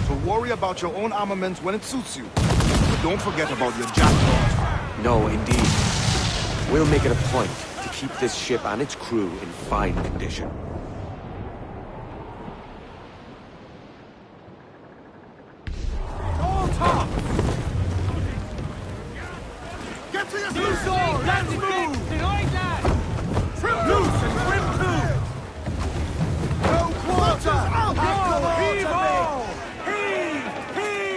So worry about your own armament when it suits you. But don't forget about your jackdaws. No, indeed. We'll make it a point to keep this ship and its crew in fine condition. All top! Get to your store! Let's move! Loose and swim to! No quarter! Heave all! Heave! Heave!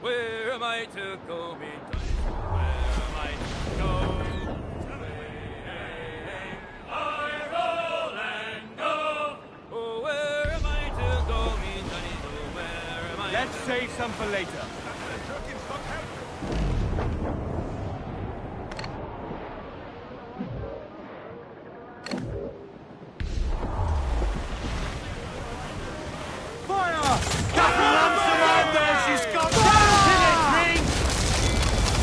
Where am I to go, me Where am I to go? I roll and go. Oh, where am I to go, me Where am I? Let's save some for later. Fire! Captain Amsterdam, there she's got ring!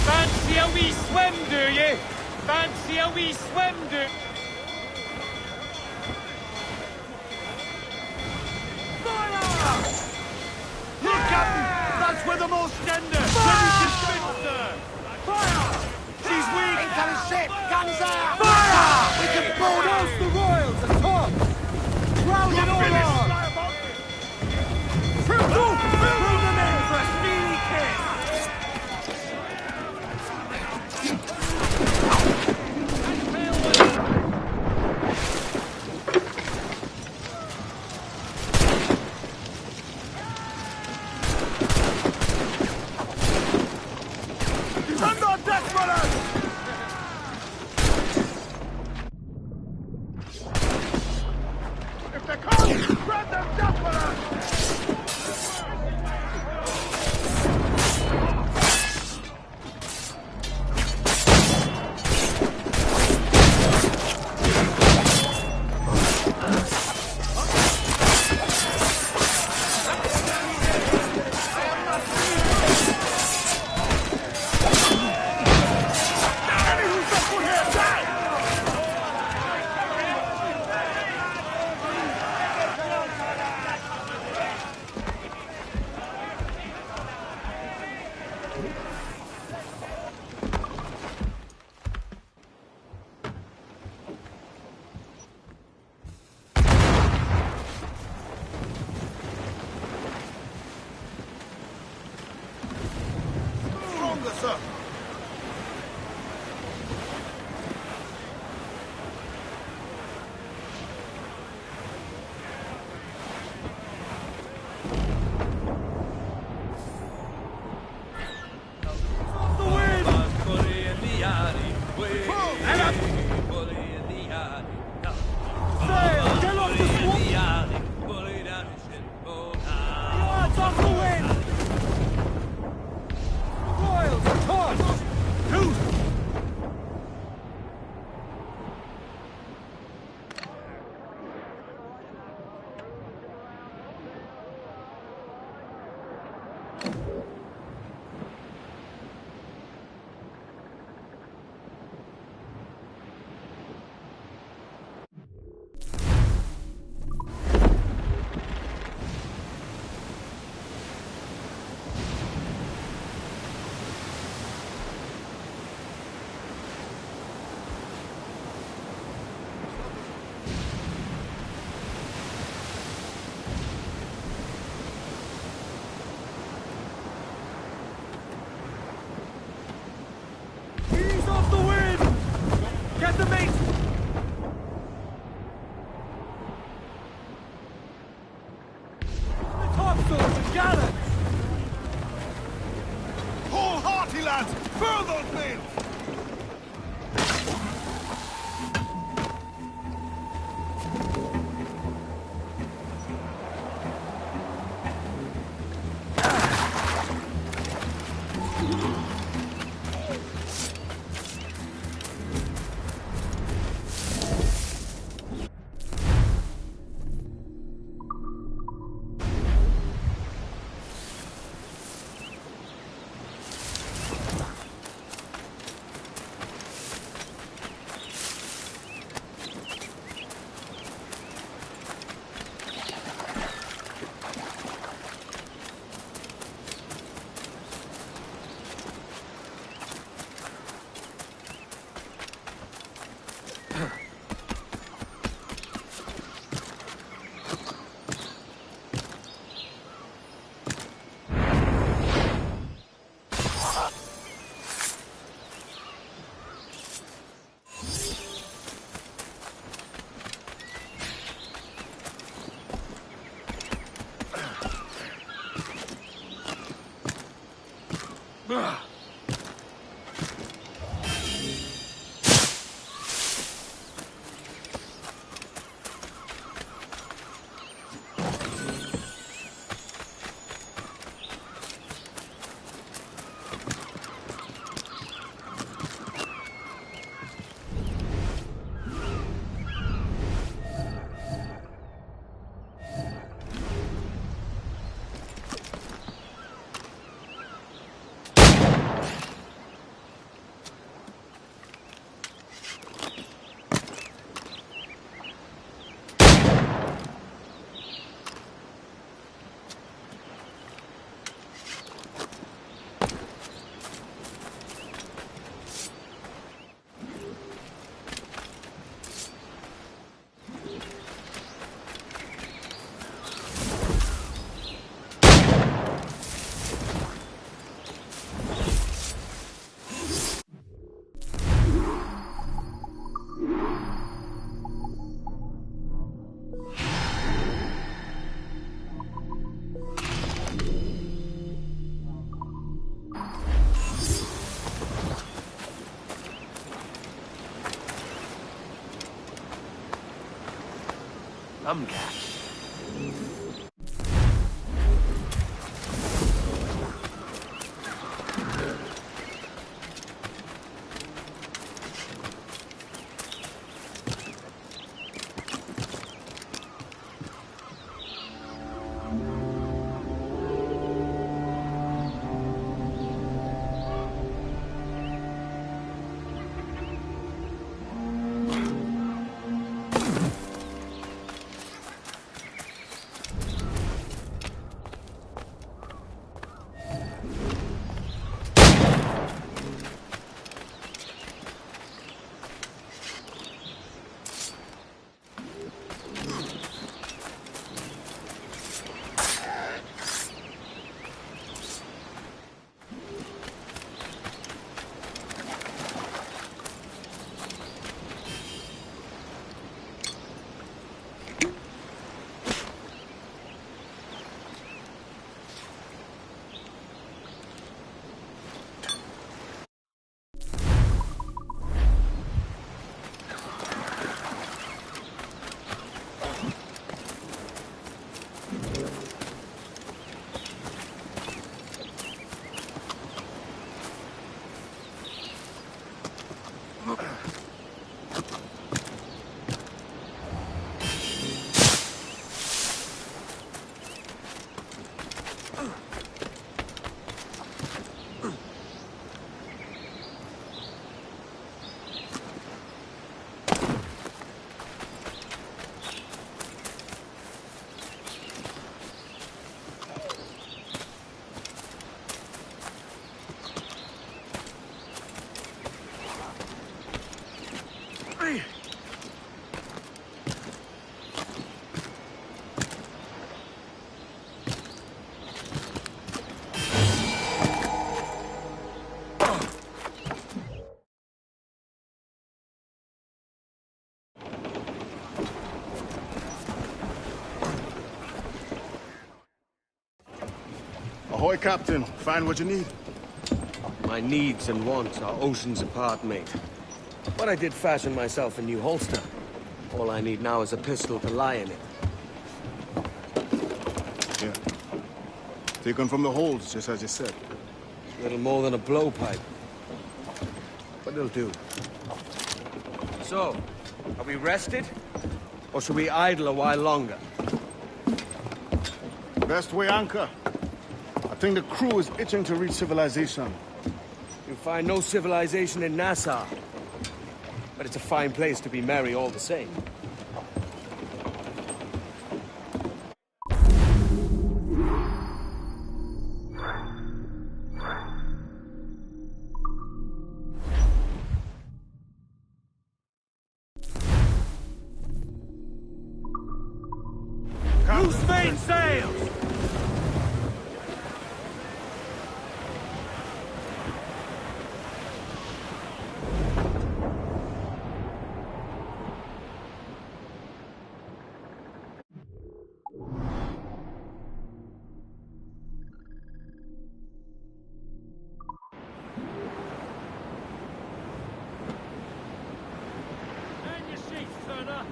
Fancy a wee swim, do ye? Fancy a wee swim, do... Fire! Look, Captain! That's with them all standard! Ready to spin, sir! Fire! She's weak! Incoming ship! Guns out! Fire! We can board Close the royals at top! Round it all on! Through them in for a speedy kiss! Stand on deck, brothers! If they come, grab them death brothers! Stronger, sir! Sail! Get off the swamp! Yards off the wind! Royals at top! Ease off the wind! Get the mate! The topsails and gallants! Hold hearty, lads! Furl those men! Come, cat. Ahoy, Captain. Find what you need. My needs and wants are oceans apart, mate. But I did fashion myself a new holster. All I need now is a pistol to lie in it. Yeah. Taken from the holds, just as you said. Little more than a blowpipe. But it'll do. So, are we rested? Or should we idle a while longer? Best way anchor. I think the crew is itching to reach civilization. You'll find no civilization in Nassau. But it's a fine place to be merry all the same. Loose main sails! And your sheets, Turner!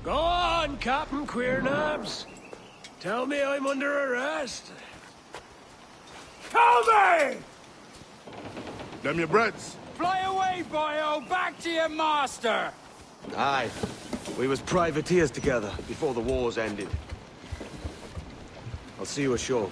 Go on, Captain Queernabs. Tell me I'm under arrest. Tell me! Them your breads. Fly away, boyo! Back to your master! Aye. We was privateers together before the wars ended. I'll see you ashore.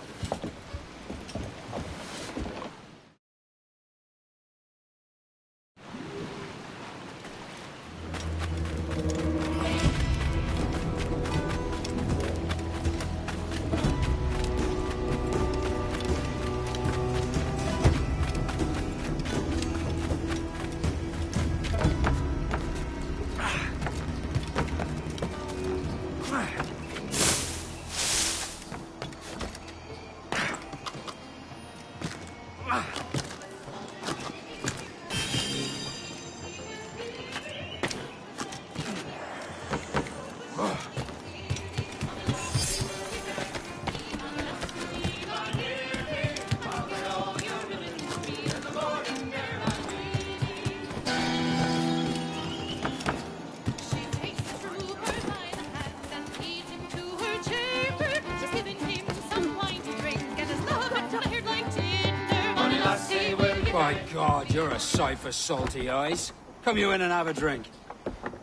My God, you're a sight for salty eyes. Come you in and have a drink.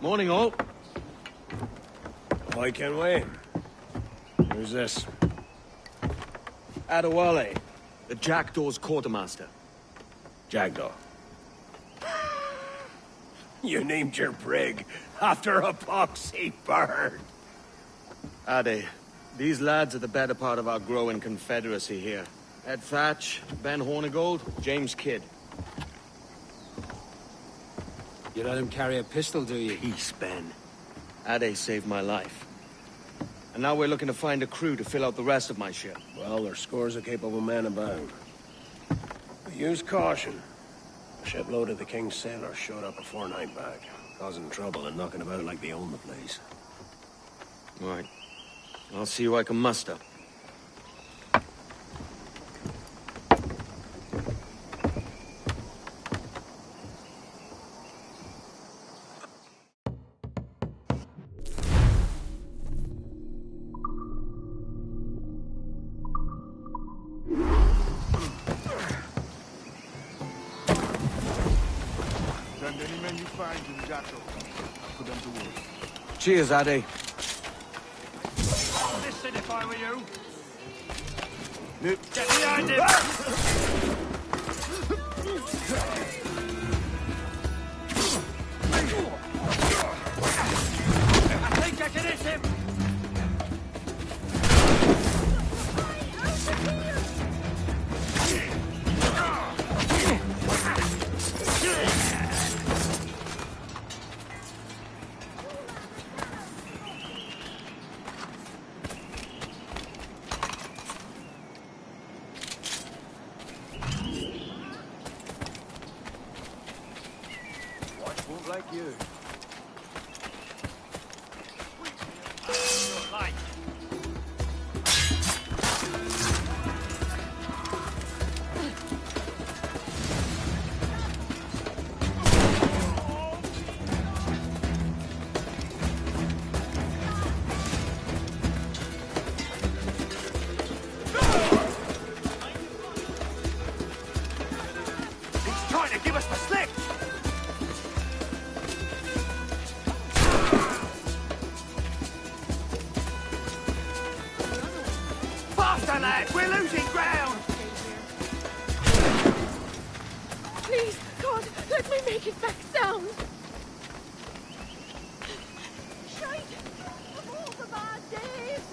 Morning, all. I can wait. Who's this? Adewale, the Jackdaw's quartermaster. Jackdaw. You named your brig after a poxy bird. Ade, these lads are the better part of our growing confederacy here. Ed Thatch, Ben Hornigold, James Kidd. You let him carry a pistol, do you? Peace, Ben. Ade saved my life. And now we're looking to find a crew to fill out the rest of my ship. Well, there's scores of capable men about. But use caution. A shipload of the King's sailors showed up a fortnight back, causing trouble and knocking about like they own the place. Right. I'll see who I can muster. Send any men you find to the Jackal. I'll put them to work. Cheers, Ade. Listen if I were you. Nip. Get behind him! I think I can hit him! Like you. Light. He's trying to give us the slip! Faster, lad! We're losing ground! Please, God, let me make it back down. Shite! Of all the bad days!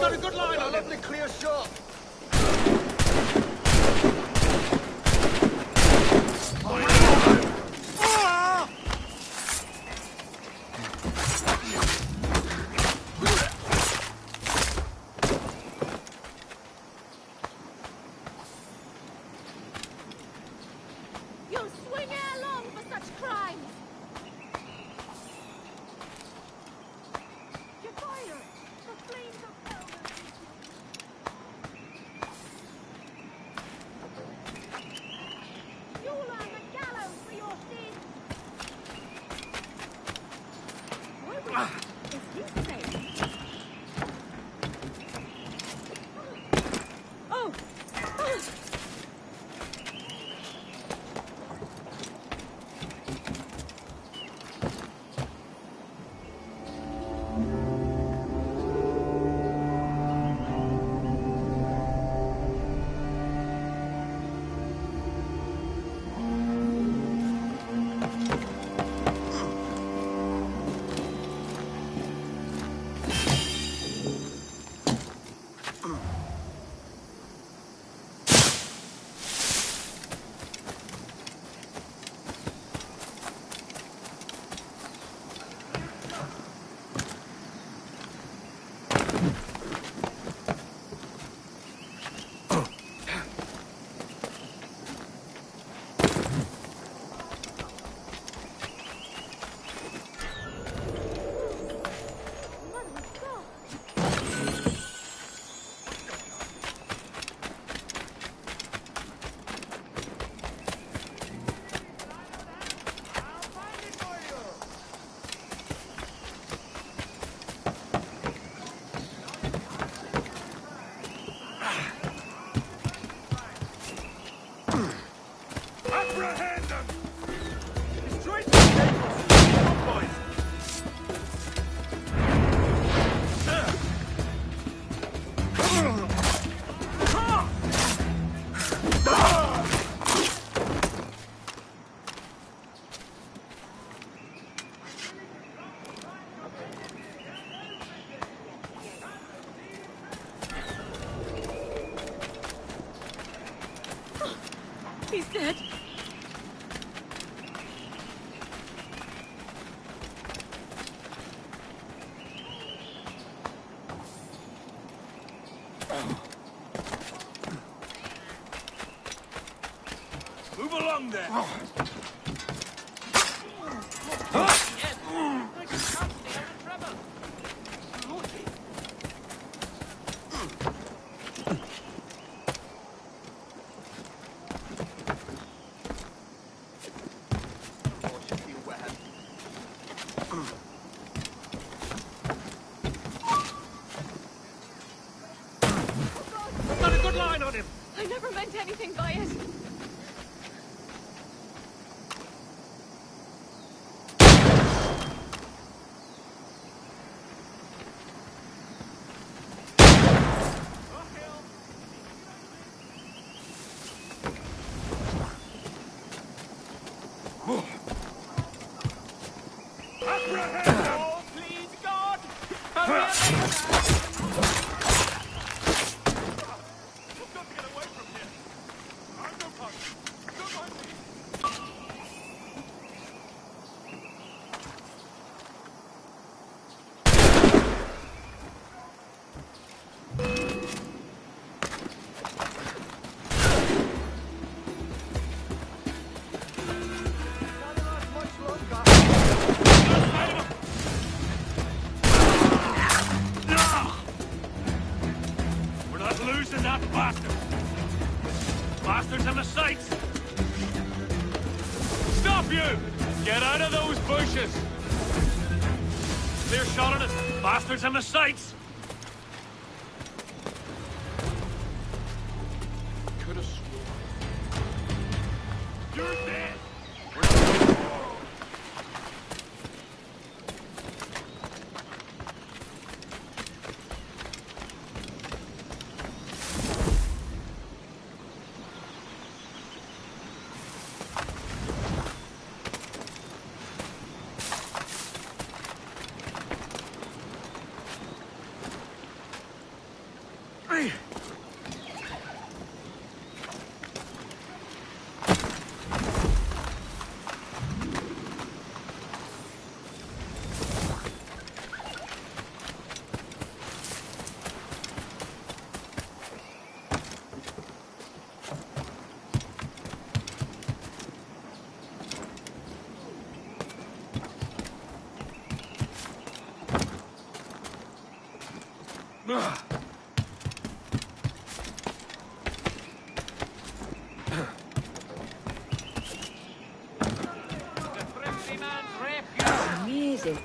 Got a good line on lovely clear shot. You'll swing ere long for such crimes! Your fire! The flames of hell will reach you! You'll earn the gallows for your sins! Where is he safe? Oh! Move along there. Got a good line on him. I never meant anything by it. Oh, please, God! Hurry up! We've got to get away from here. I'm no part. Don't mind me. We're not losing that bastard. Bastards in the sights. Stop you! Get out of those bushes. Clear shot on it. Bastards in the sights. Could have sworn. You're dead. Amazing.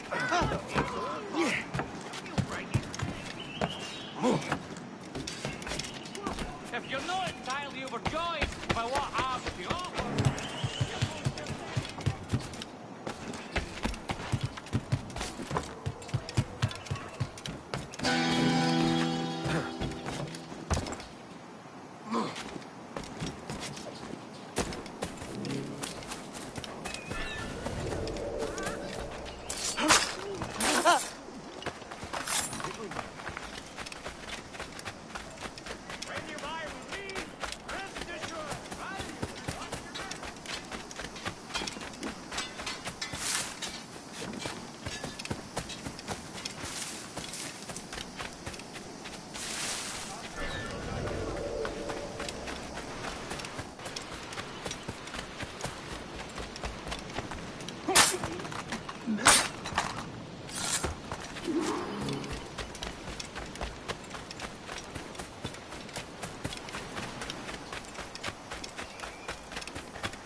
If you're not entirely overjoyed by what I have to offer,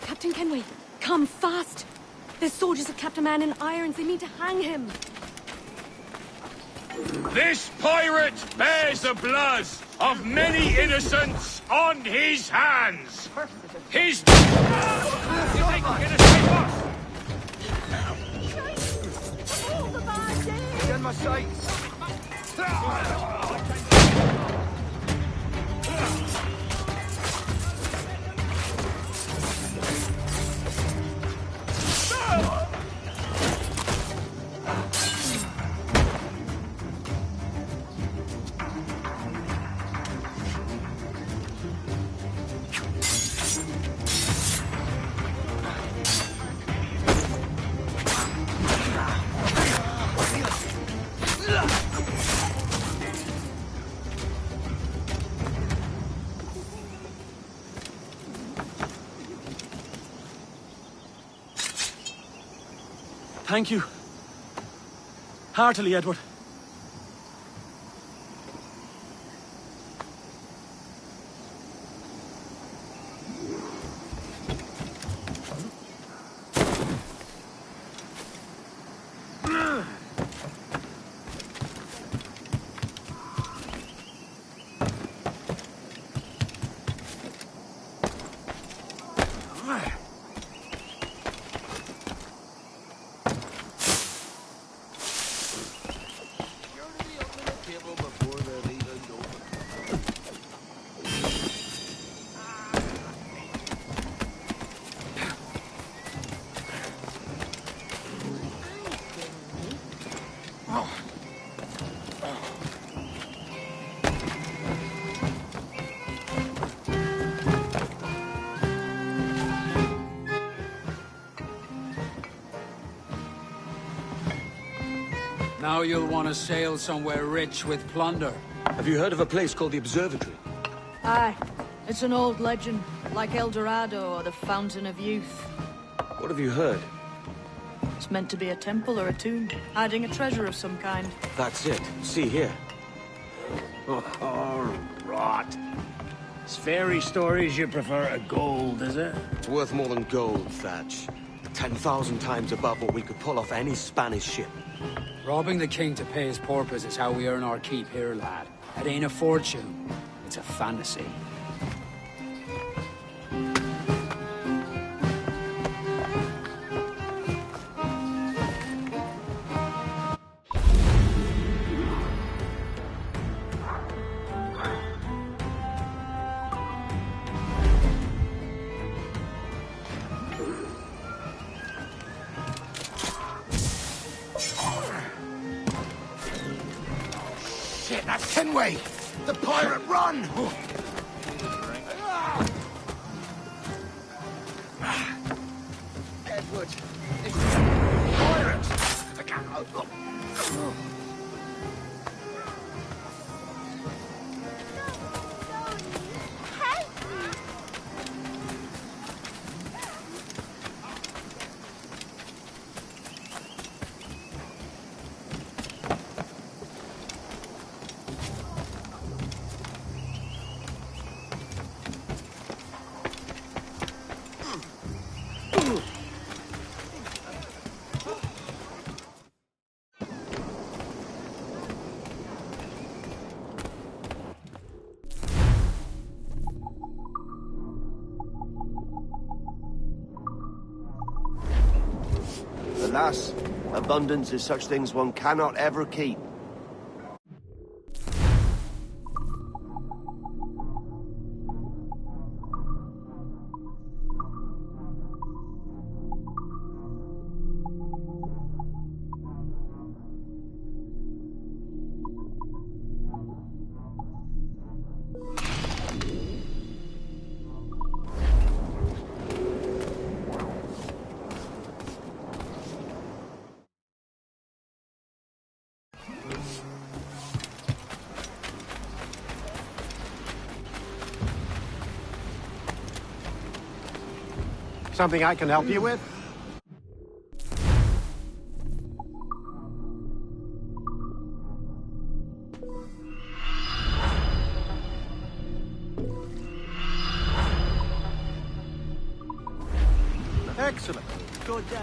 Captain Kenway, come fast. There's soldiers have kept a man in irons. They mean to hang him. This pirate bears the blood of many innocents on his hands. His... You think you're gonna save us? In my sights. Thank you. Heartily, Edward. Now you'll want to sail somewhere rich with plunder. Have you heard of a place called the Observatory? Aye. It's an old legend, like El Dorado or the Fountain of Youth. What have you heard? It's meant to be a temple or a tomb, hiding a treasure of some kind. That's it. See here. Oh, rot. It's fairy stories you prefer to gold, is it? It's worth more than gold, Thatch. 10,000 times above what we could pull off any Spanish ship. Robbing the king to pay his porpoise is how we earn our keep here, lad. It ain't a fortune. It's a fantasy. Shit, that's Kenway! The pirate, run! Edward, it's pirates! Alas, abundance is such things one cannot ever keep. Something I can help you with? Excellent. Good day.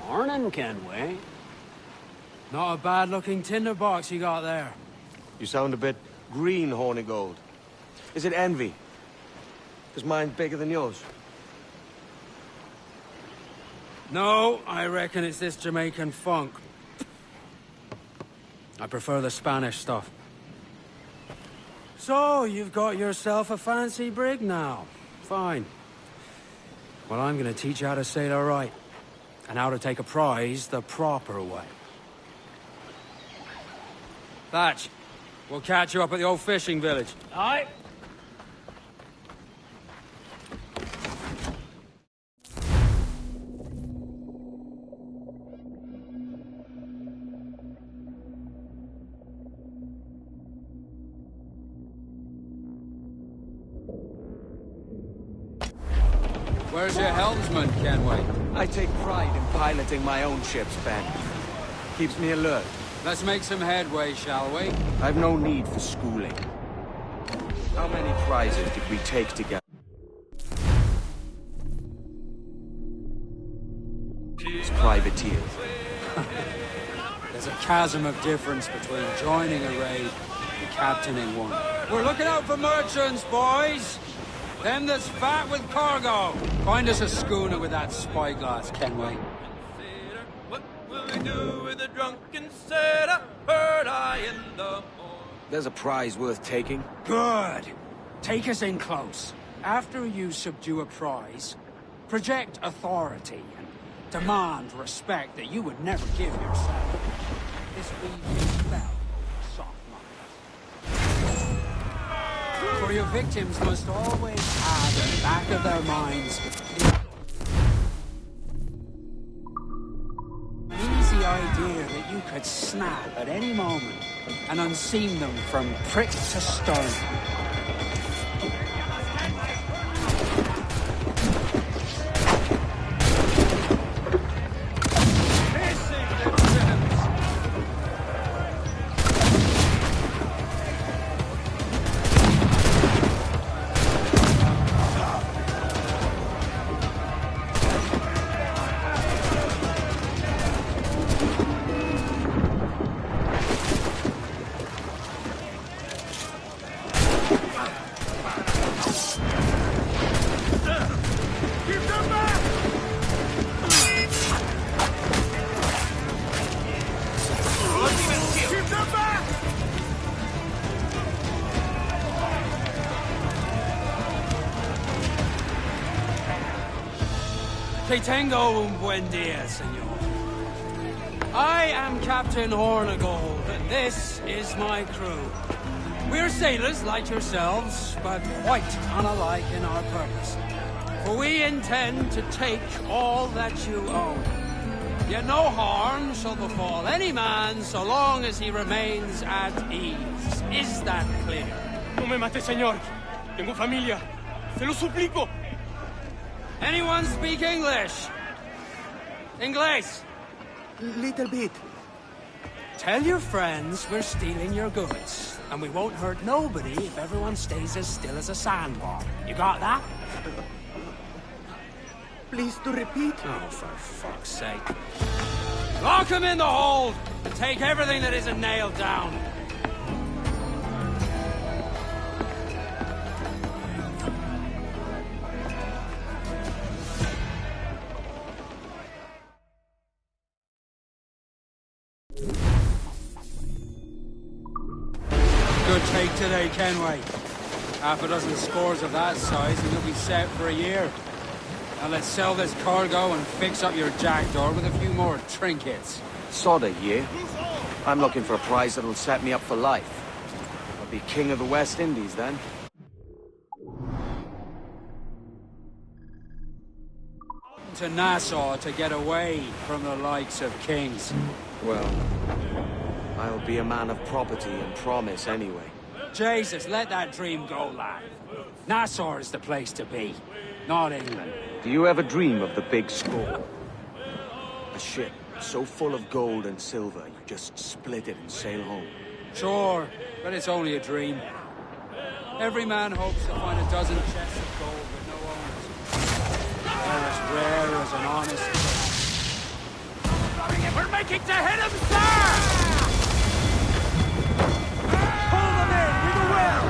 Morning, Kenway. Not a bad-looking tinderbox you got there. You sound a bit green, Hornigold. Is it envy? Is mine bigger than yours? No, I reckon it's this Jamaican funk. I prefer the Spanish stuff. So, you've got yourself a fancy brig now. Fine. Well, I'm gonna teach you how to sail her right. And how to take a prize the proper way. Thatch, we'll catch you up at the old fishing village. Aye. Where's your helmsman, Kenway? I take pride in piloting my own ships, Ben. Keeps me alert. Let's make some headway, shall we? I've no need for schooling. How many prizes did we take together? As privateers. There's a chasm of difference between joining a raid and captaining one. We're looking out for merchants, boys! Them that's fat with cargo! Find us a schooner with that spyglass, Kenway. What will we do with a drunken sailor? Heard I in the There's a prize worth taking. Good! Take us in close. After you subdue a prize, project authority and demand respect that you would never give yourself. This be your spell, soft mind. For your victims must always have in the back of their minds an easy idea that you could snap at any moment and unseam them from prick to stern. Que tengo un buen día, señor. I am Captain Hornigold, and this is my crew. We're sailors like yourselves, but quite unalike in our purpose. For we intend to take all that you own. Yet no harm shall befall any man so long as he remains at ease. Is that clear? No me mate, señor. Tengo familia. Se lo suplico. Anyone speak English? English? Little bit. Tell your friends we're stealing your goods, and we won't hurt nobody if everyone stays as still as a sandbar. You got that? Please to repeat. Oh, for fuck's sake. Lock him in the hold, and take everything that isn't nailed down. Good take today, Kenway. Half a dozen scores of that size and you'll be set for a year. Now let's sell this cargo and fix up your jackdaw with a few more trinkets. Sod a year. I'm looking for a prize that'll set me up for life. I'll be king of the West Indies then. To Nassau to get away from the likes of kings. Well, I'll be a man of property and promise anyway. Jesus, let that dream go, lad. Nassau is the place to be, not England. Do you ever dream of the big score? A ship so full of gold and silver, you just split it and sail home. Sure, but it's only a dream. Every man hopes to find a dozen chests of gold with no owners. They're as rare as an honest... We're making to hit him, sir! Pull them in with a will!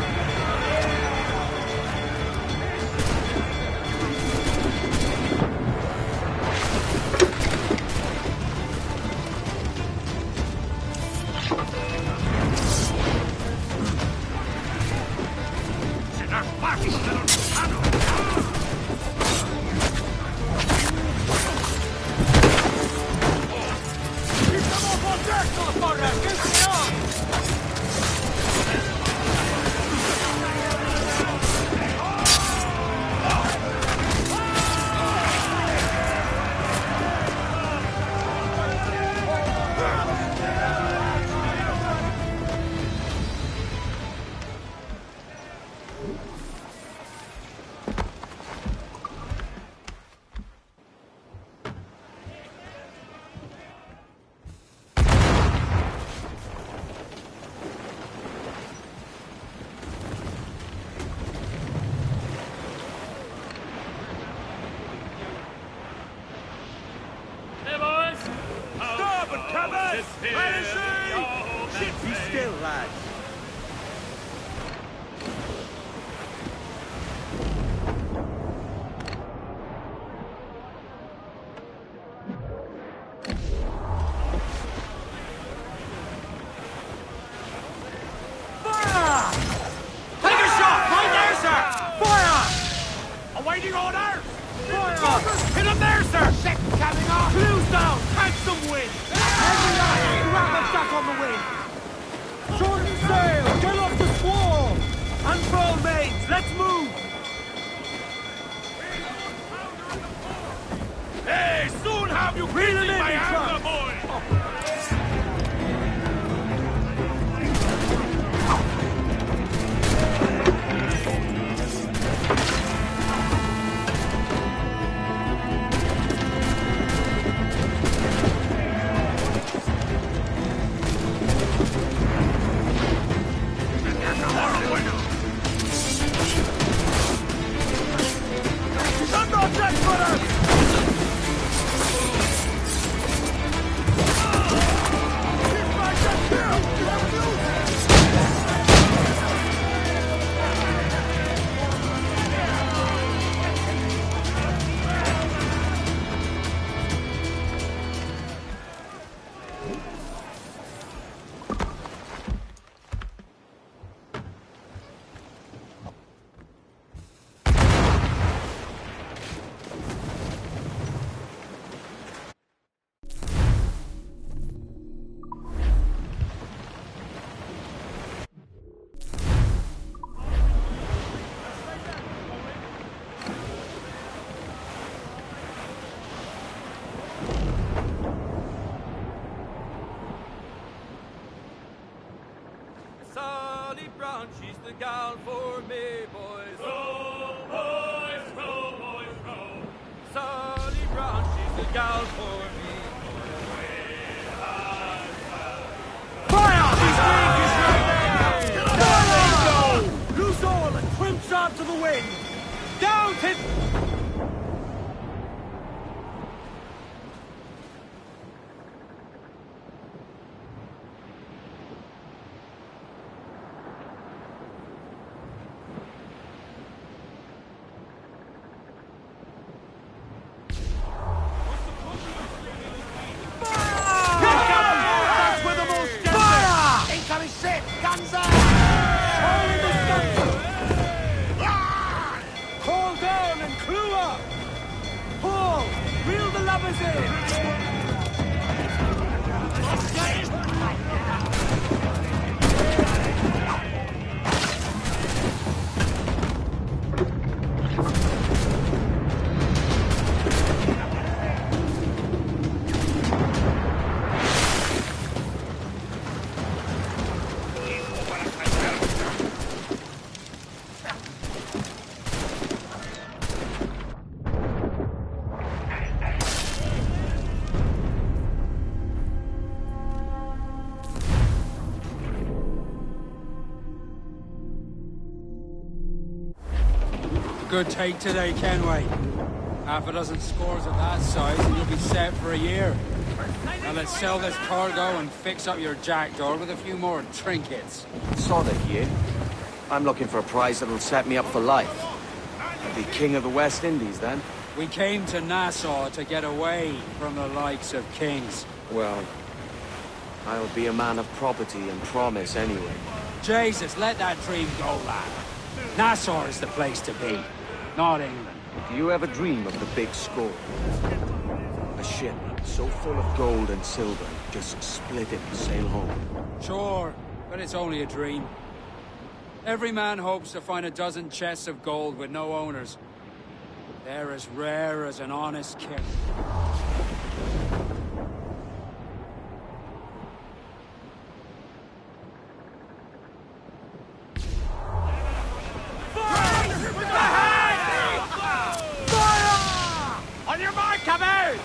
Keep them off on deck! Be still, lads. Fire! Take a shot! Right there, sir! Fire! Awaiting orders! Fire! Hit him there, sir! Shit coming off! Blues down! Catch some wind! Every eye, grab a duck on the wind! Shorten sail! Get off the squall! Unfurl mains! Let's move! Hey, soon have you Reel busy him in, my me hammer, trunk. boy! Sally Brown, she's the gal for me, boys. Row, boys, row, boys, row. Sally Brown, she's the gal for me. Fire! He's being his Fire! Loose all and trim sharp to the wind! Down to... Incoming ship! Guns up! Haul down and clew up! Pull! Reel the lubbers in! Good take today, Kenway. Half a dozen scores of that size and you'll be set for a year. Now let's sell this cargo and fix up your jackdaw with a few more trinkets. So they here. I'm looking for a prize that'll set me up for life. I'll be king of the West Indies, then. We came to Nassau to get away from the likes of kings. Well, I'll be a man of property and promise anyway. Jesus, let that dream go, lad. Nassau is the place to be, not England. Do you ever dream of the big score? A ship so full of gold and silver, just split it and sail home. Sure, but it's only a dream. Every man hopes to find a dozen chests of gold with no owners. They're as rare as an honest king. On your mark, come out!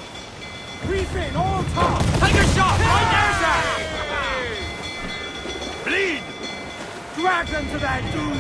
Reef in, all top! Take a shot! Right there, sir! Bleed! Drag them to that doom!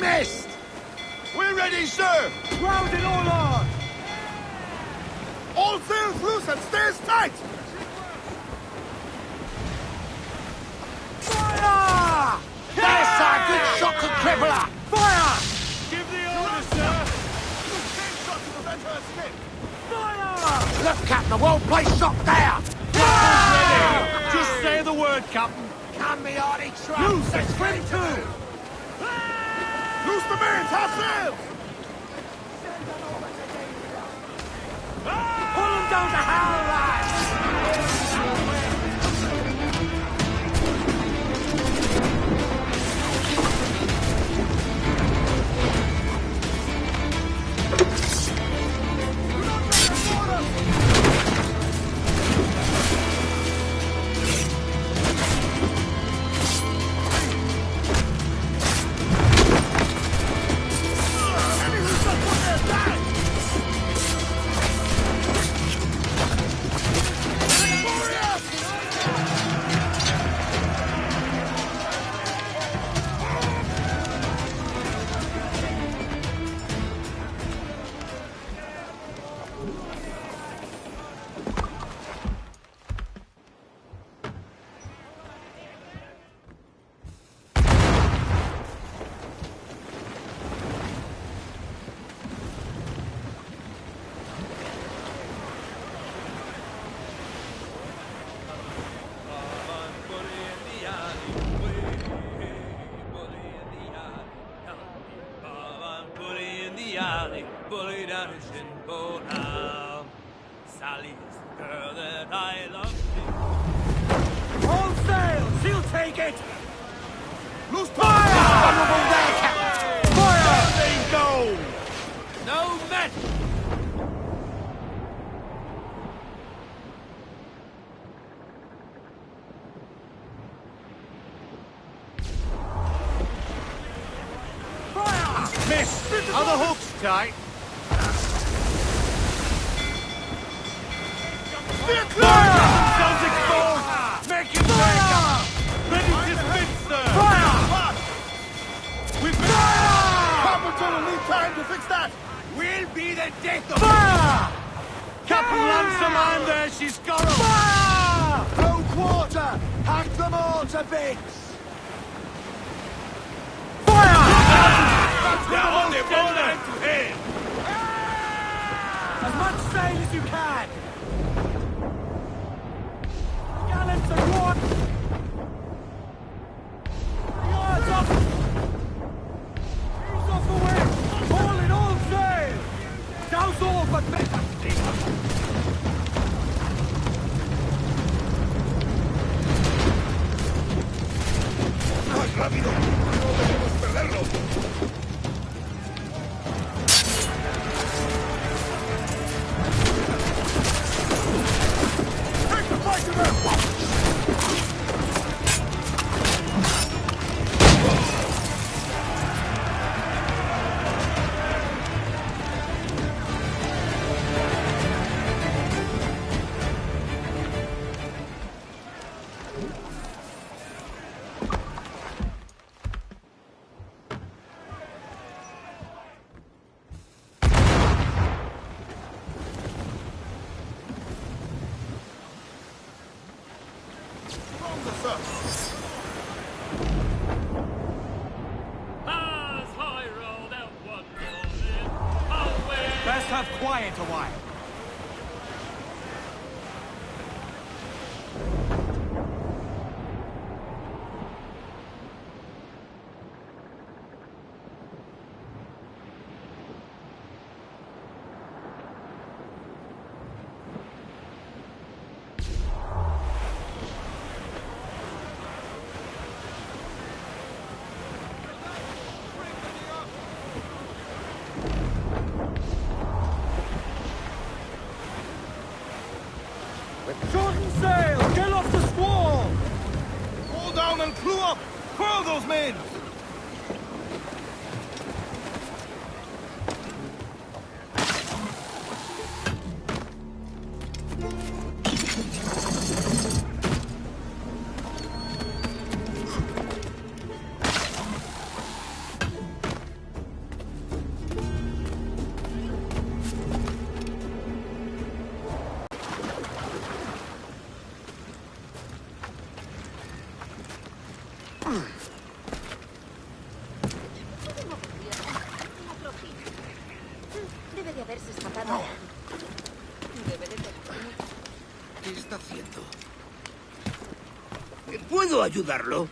missed! We're ready, sir! Grounded all on! All sails loose and stays tight! Fire! There's a good shot to crippler! Fire! Give the order, sir! Fire! Look, Captain, a well-placed shot there! Fire! Just say the word, Captain. Can me hardy trap. Loose and swim too! Loose the mains, half sails! Pull them down to Harrow, lads! Bully down his shinbone now. Sally is the girl that I love. All sails! He'll take it! Loose Fire! Honourable there, Captain! Fire! There they go! No men! Miss! Are the hooks tight? Steer clear! Sounds exposed! Make him back! Ready to spin, sir! Fire! We've been... Carpenter will need time to fix that! We'll be the death of Fire! Captain Ransom and there, she's got him! Fire! No quarter! Hack them all to bits! Now on the border to him! As much sail as you can! Gallants are one! Yards up! Ease off the wind! All in all sail! Douse all but better! ¡Más rápido! ¡No debemos perderlo! Take the fight to them! Best have quiet a while. Shorten sail! Get off the squall! Hold down and clew up! Furl those men! ¿Puedo ayudarlo?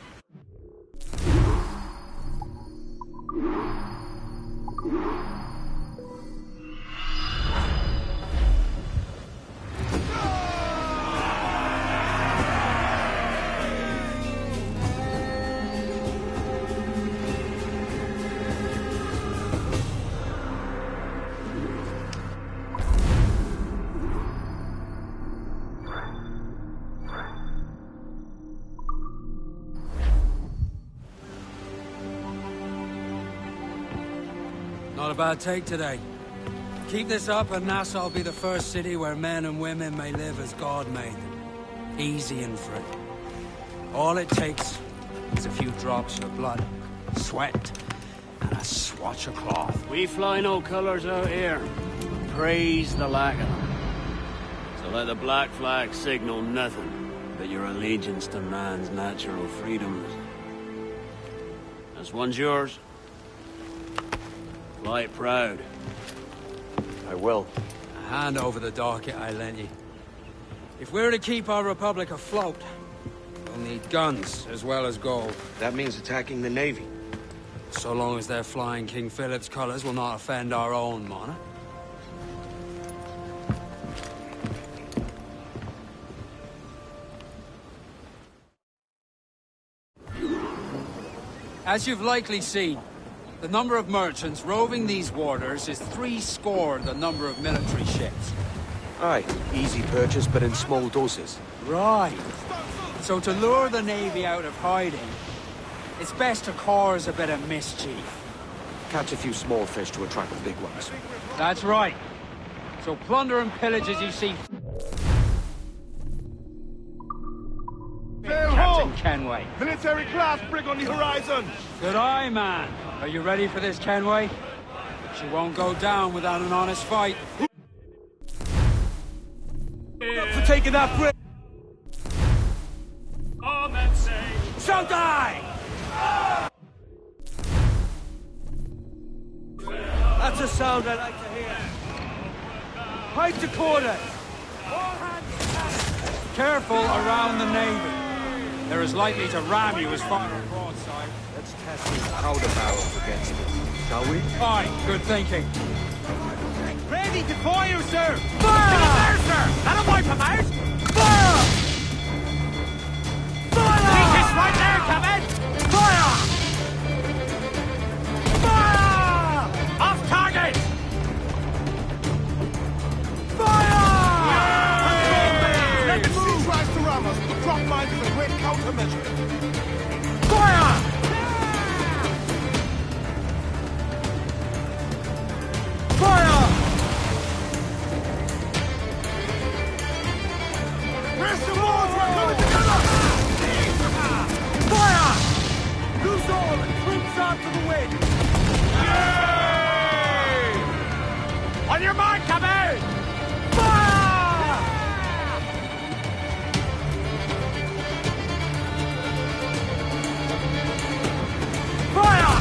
Not a bad take today. Keep this up and Nassau will be the first city where men and women may live as God made them. Easy and free. All it takes is a few drops of blood, sweat, and a swatch of cloth. We fly no colors out here. Praise the lack of them. So let the black flag signal nothing but your allegiance to man's natural freedoms. This one's yours. Fly it proud. I will. Hand over the docket I lent you. If we're to keep our republic afloat, we'll need guns as well as gold. That means attacking the Navy. So long as they're flying King Philip's colours will not offend our own monarch. As you've likely seen, the number of merchants roving these waters is 70 the number of military ships. Aye, easy purchase, but in small doses. Right. So to lure the Navy out of hiding, it's best to cause a bit of mischief. Catch a few small fish to attract the big ones. That's right. So plunder and pillage as you see. Captain Kenway. Military class brig on the horizon. Good eye, man. Are you ready for this, Kenway? She won't go down without an honest fight. For taking that brig. All men say, So die! That's a sound I like to hear. Hide to quarters. All hands. Careful around the Navy. They're as likely to ram you as far as broadside. Let's test these powder barrels against it, shall we? Fine, good thinking. Ready to fire, sir! Fire! Get there, sir! That'll wipe him out! Fire! Fire! He's right there, Captain! Fire! Fire! Off target! Fire! Let the sea tries to ram us. The drop mine is a great countermeasure. Fire! Fire! Where's the walls? We're coming together! Fire! Loose all and troops out to the wind! Yay! On your mark, Captain! Fire! Fire!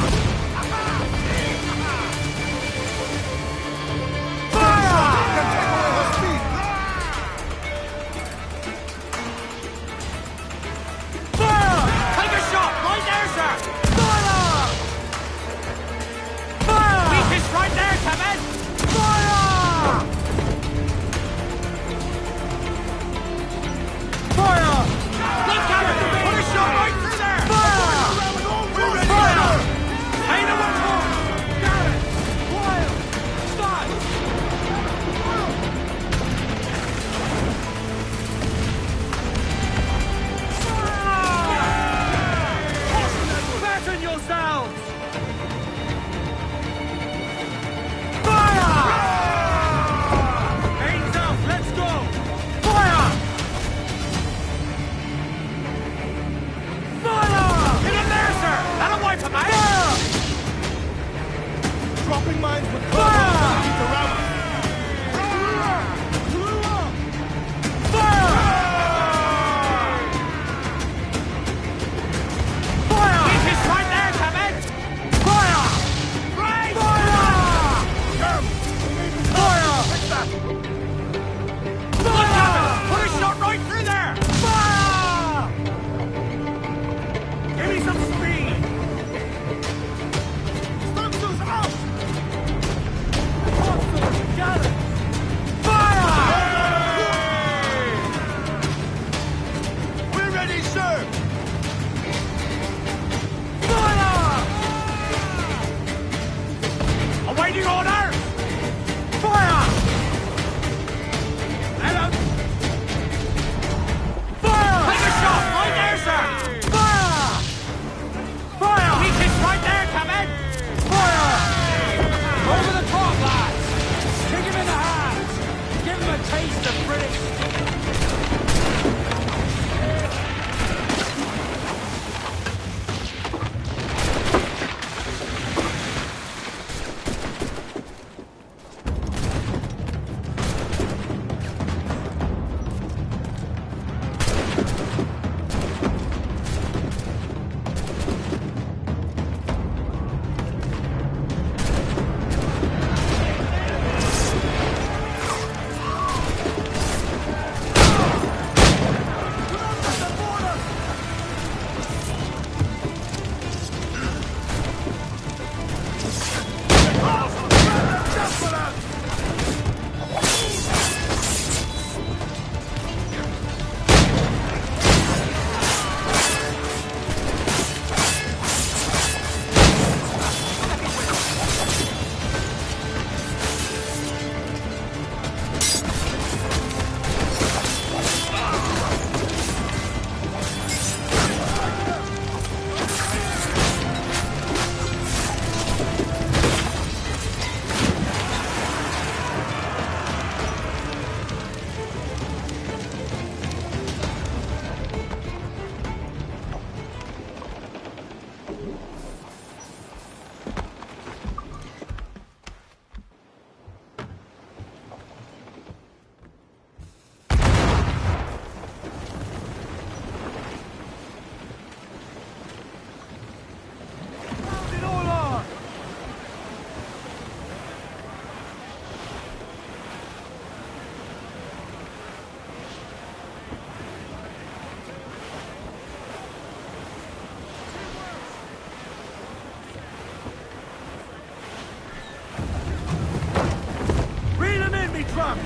trap!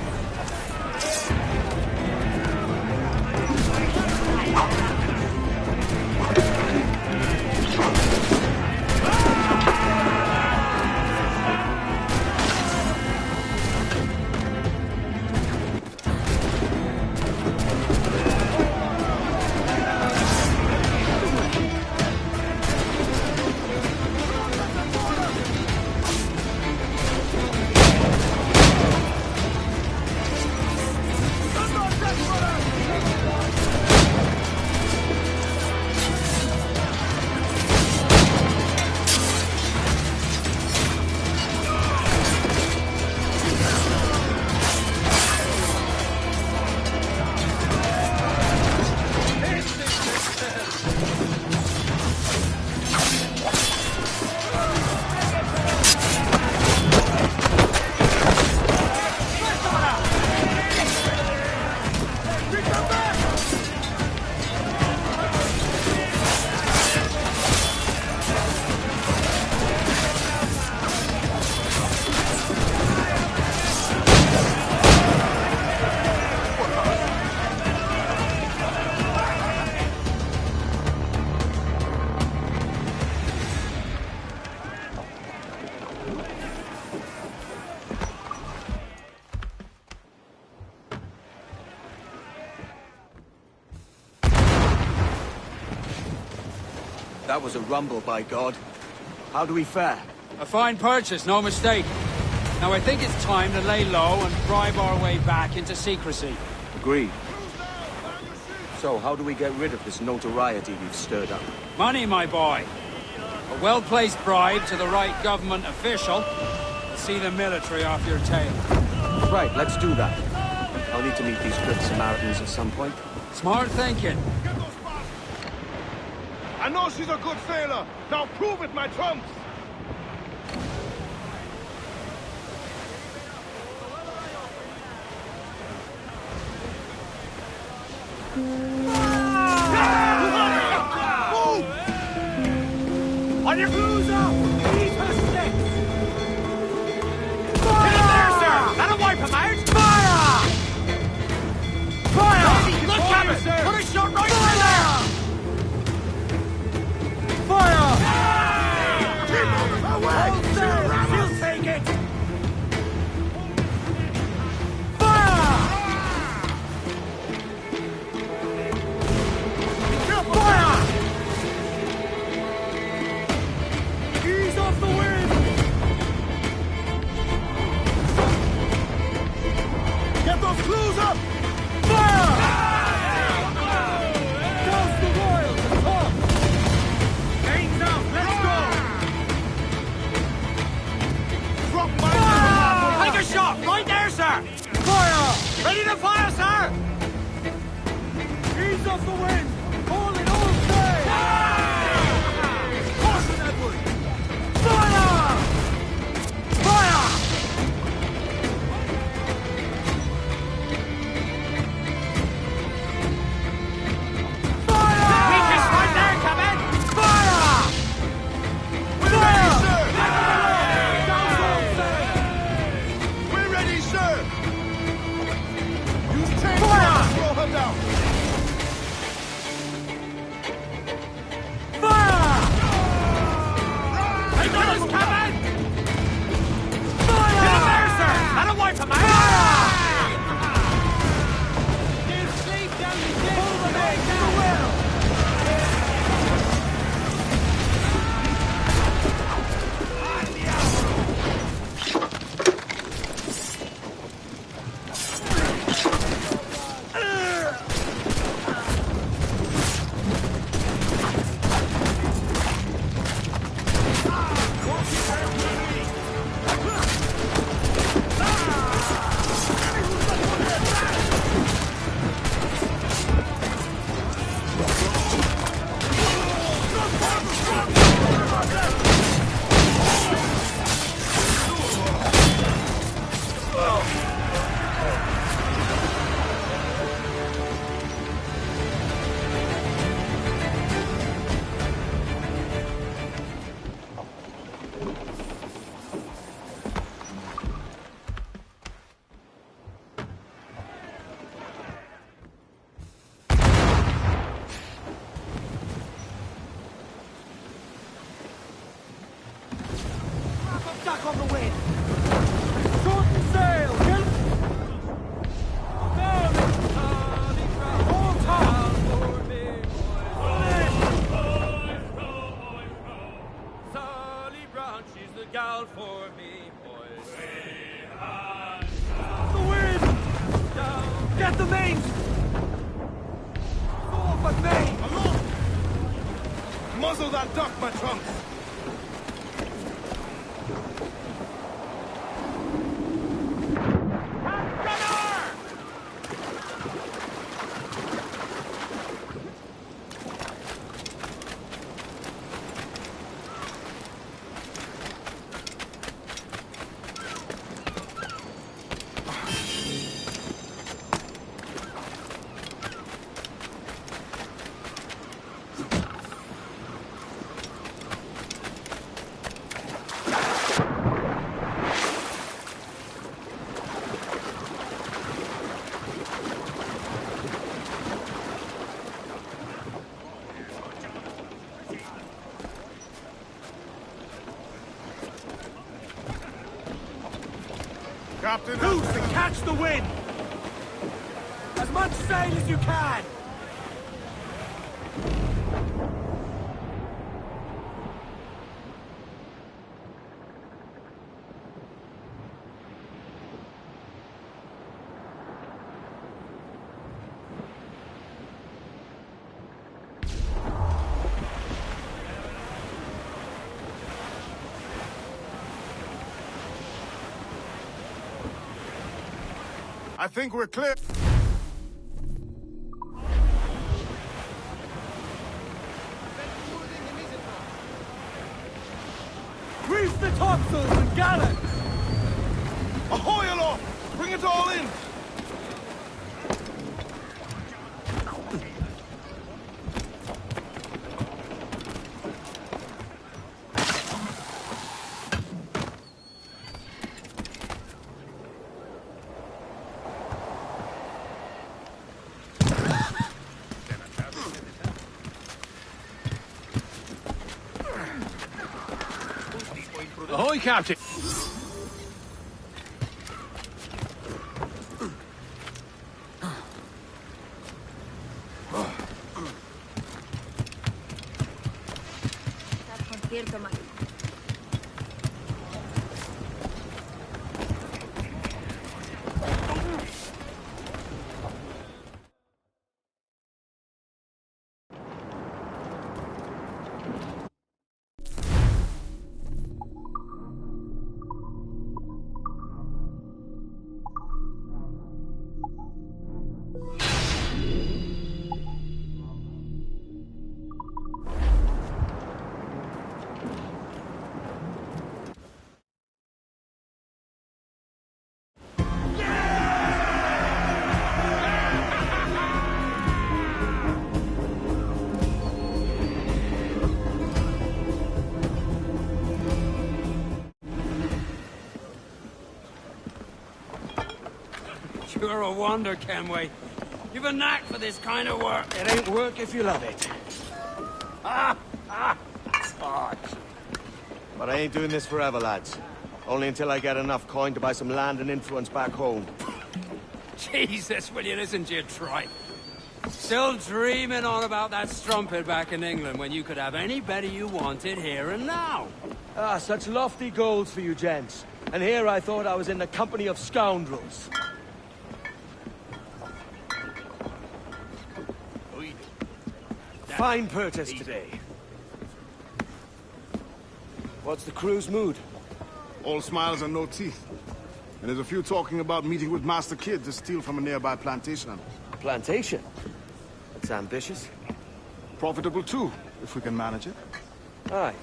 That was a rumble, by God. How do we fare? A fine purchase, no mistake. Now I think it's time to lay low and bribe our way back into secrecy. Agreed. So, how do we get rid of this notoriety we've stirred up? Money, my boy. A well-placed bribe to the right government official will see the military off your tail. Right, let's do that. I'll need to meet these good Samaritans at some point. Smart thinking. I know she's a good sailor. Now prove it, my trumps. On your crews up! Eat her sticks! Get him there, sir! That'll wipe him out! Fire! Fire! Look at it! Put a shot right through there! Fire! Keep moving away! She'll take it! Fire! Fire! Ease gal for me, boys. The wind! Get the mains! Off at me! Muzzle that duck, my trunks! Captain, loose and catch the wind! As much sail as you can! I think we're clear. Grease the topsails and gallant! Ahoy aloft! Bring it all in! Ahoy, Captain! Estás concierto, Mike. You're a wonder, Kenway. You've a knack for this kind of work. It ain't work if you love it. It's hard. But I ain't doing this forever, lads. Only until I get enough coin to buy some land and influence back home. Jesus, will you listen to your tripe? Still dreaming on about that strumpet back in England when you could have any better you wanted here and now. Ah, such lofty goals for you gents. And here I thought I was in the company of scoundrels. Fine purchase today. What's the crew's mood? All smiles and no teeth. And there's a few talking about meeting with Master Kid to steal from a nearby plantation. Plantation? That's ambitious. Profitable too, if we can manage it. Aye.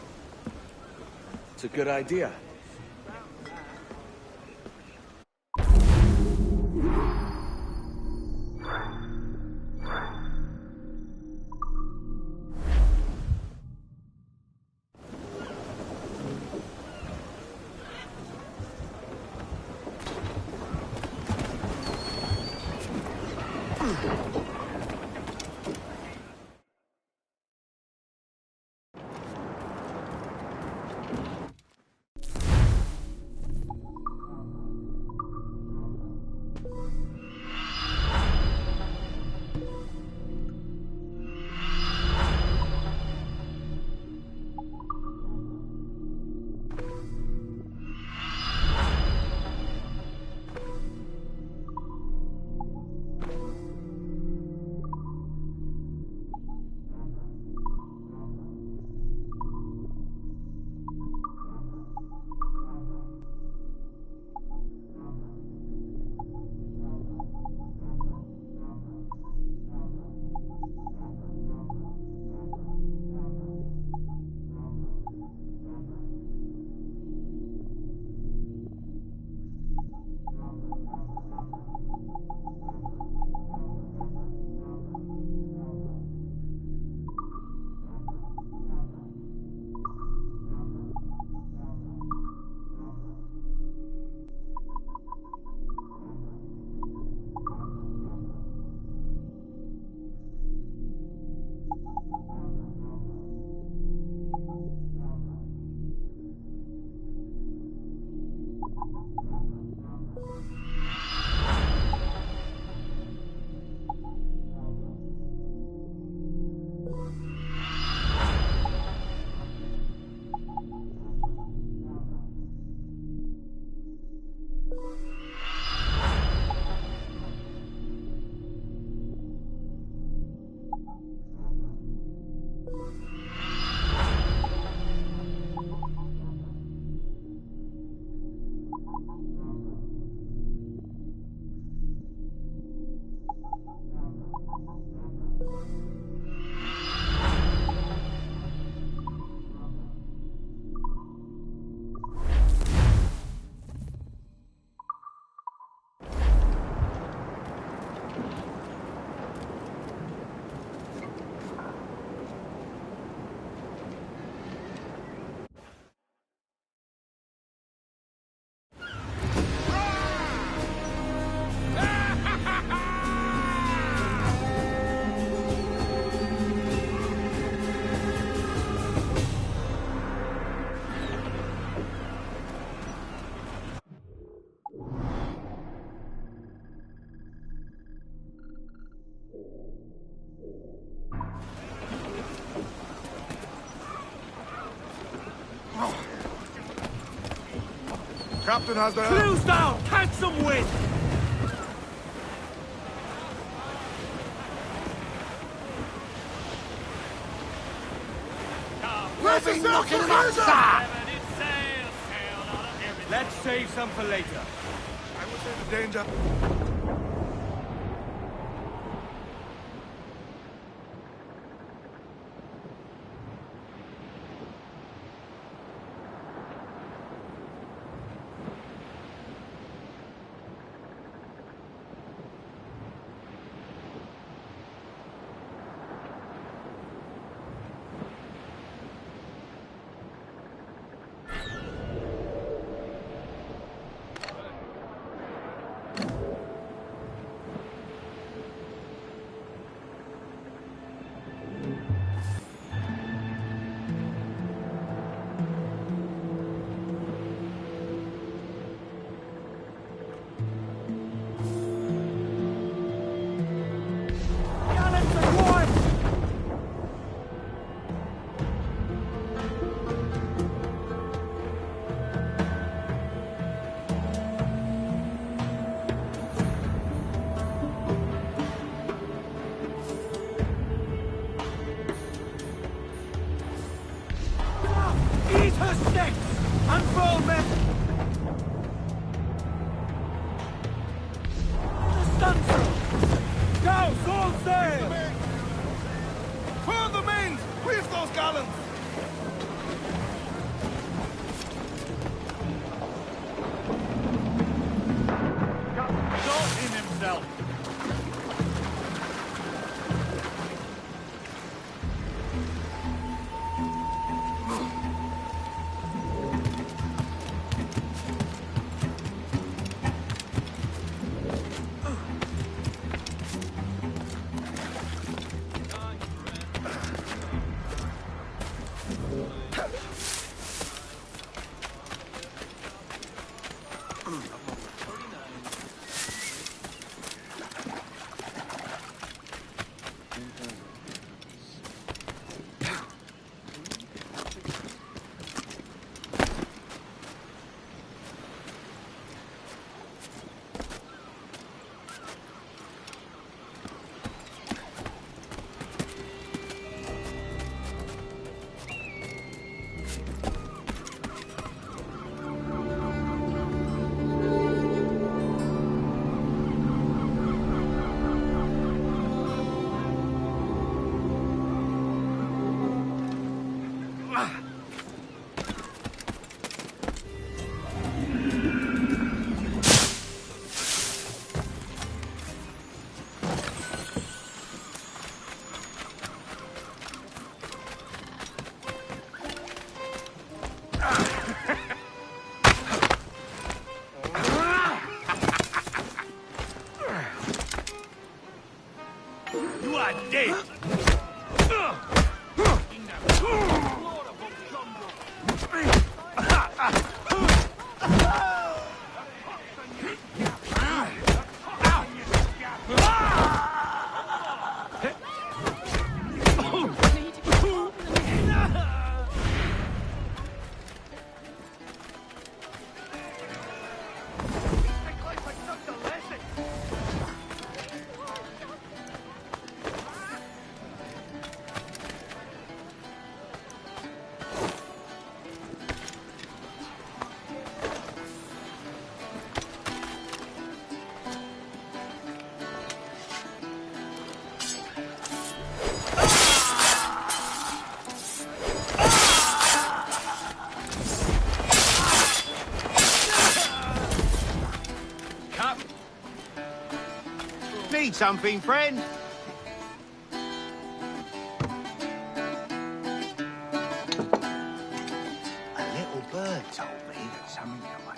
It's a good idea. Captain has the... Close down! Catch some wind! Where's the knocking him up, sir? Let's save some for later. I was in danger. Eat her sticks! Unfold them! The stunsail! Go, all sail! Furl the mains! Reef those gallants! Got in himself! You are dead! Need something, friend? A little bird told me that some of you were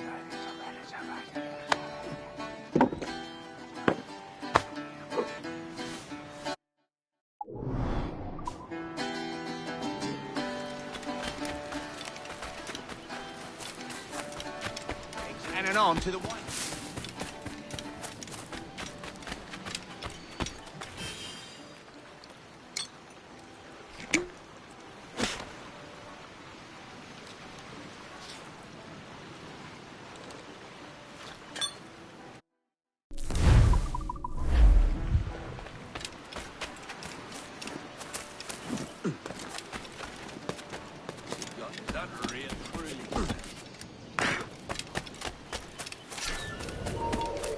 And on to the one.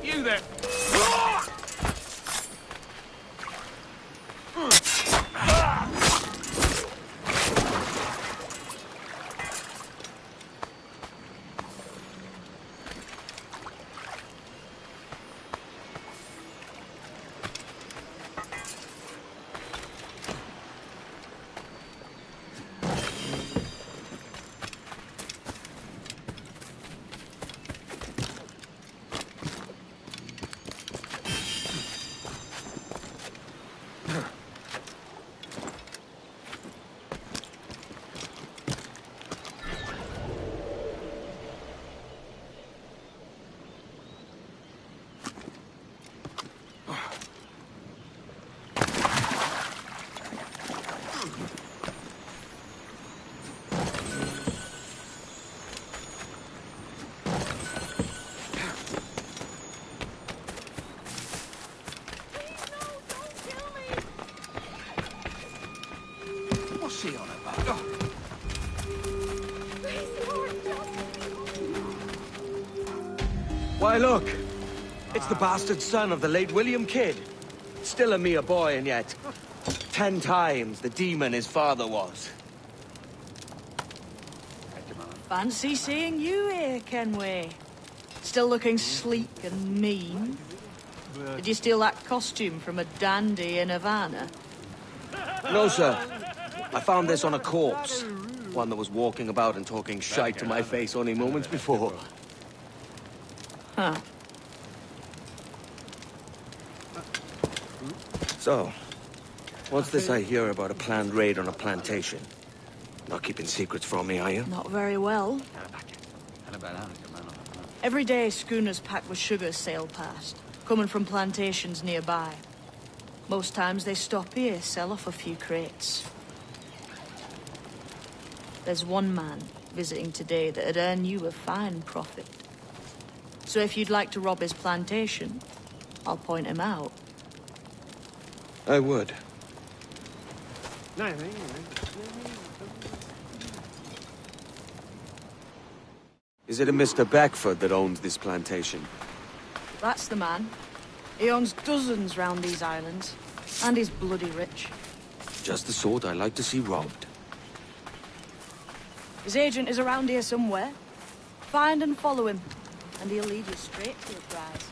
You there! What's he on about? Why, look! It's the bastard son of the late William Kidd. Still a mere boy, and yet 10 times the demon his father was. Fancy seeing you here, Kenway. Still looking sleek and mean. Did you steal that costume from a dandy in Havana? No, sir. I found this on a corpse. One that was walking about and talking shite to my face only moments before. Huh. So, what's this I hear about a planned raid on a plantation? Not keeping secrets from me, are you? Not very well. Every day, schooners packed with sugar sail past, coming from plantations nearby. Most times they stop here, sell off a few crates. There's one man visiting today that'd earn you a fine profit. So if you'd like to rob his plantation, I'll point him out. I would. Is it a Mr. Beckford that owns this plantation? That's the man. He owns dozens round these islands, and he's bloody rich. Just the sort I like to see robbed. His agent is around here somewhere. Find and follow him, and he'll lead you straight to your prize.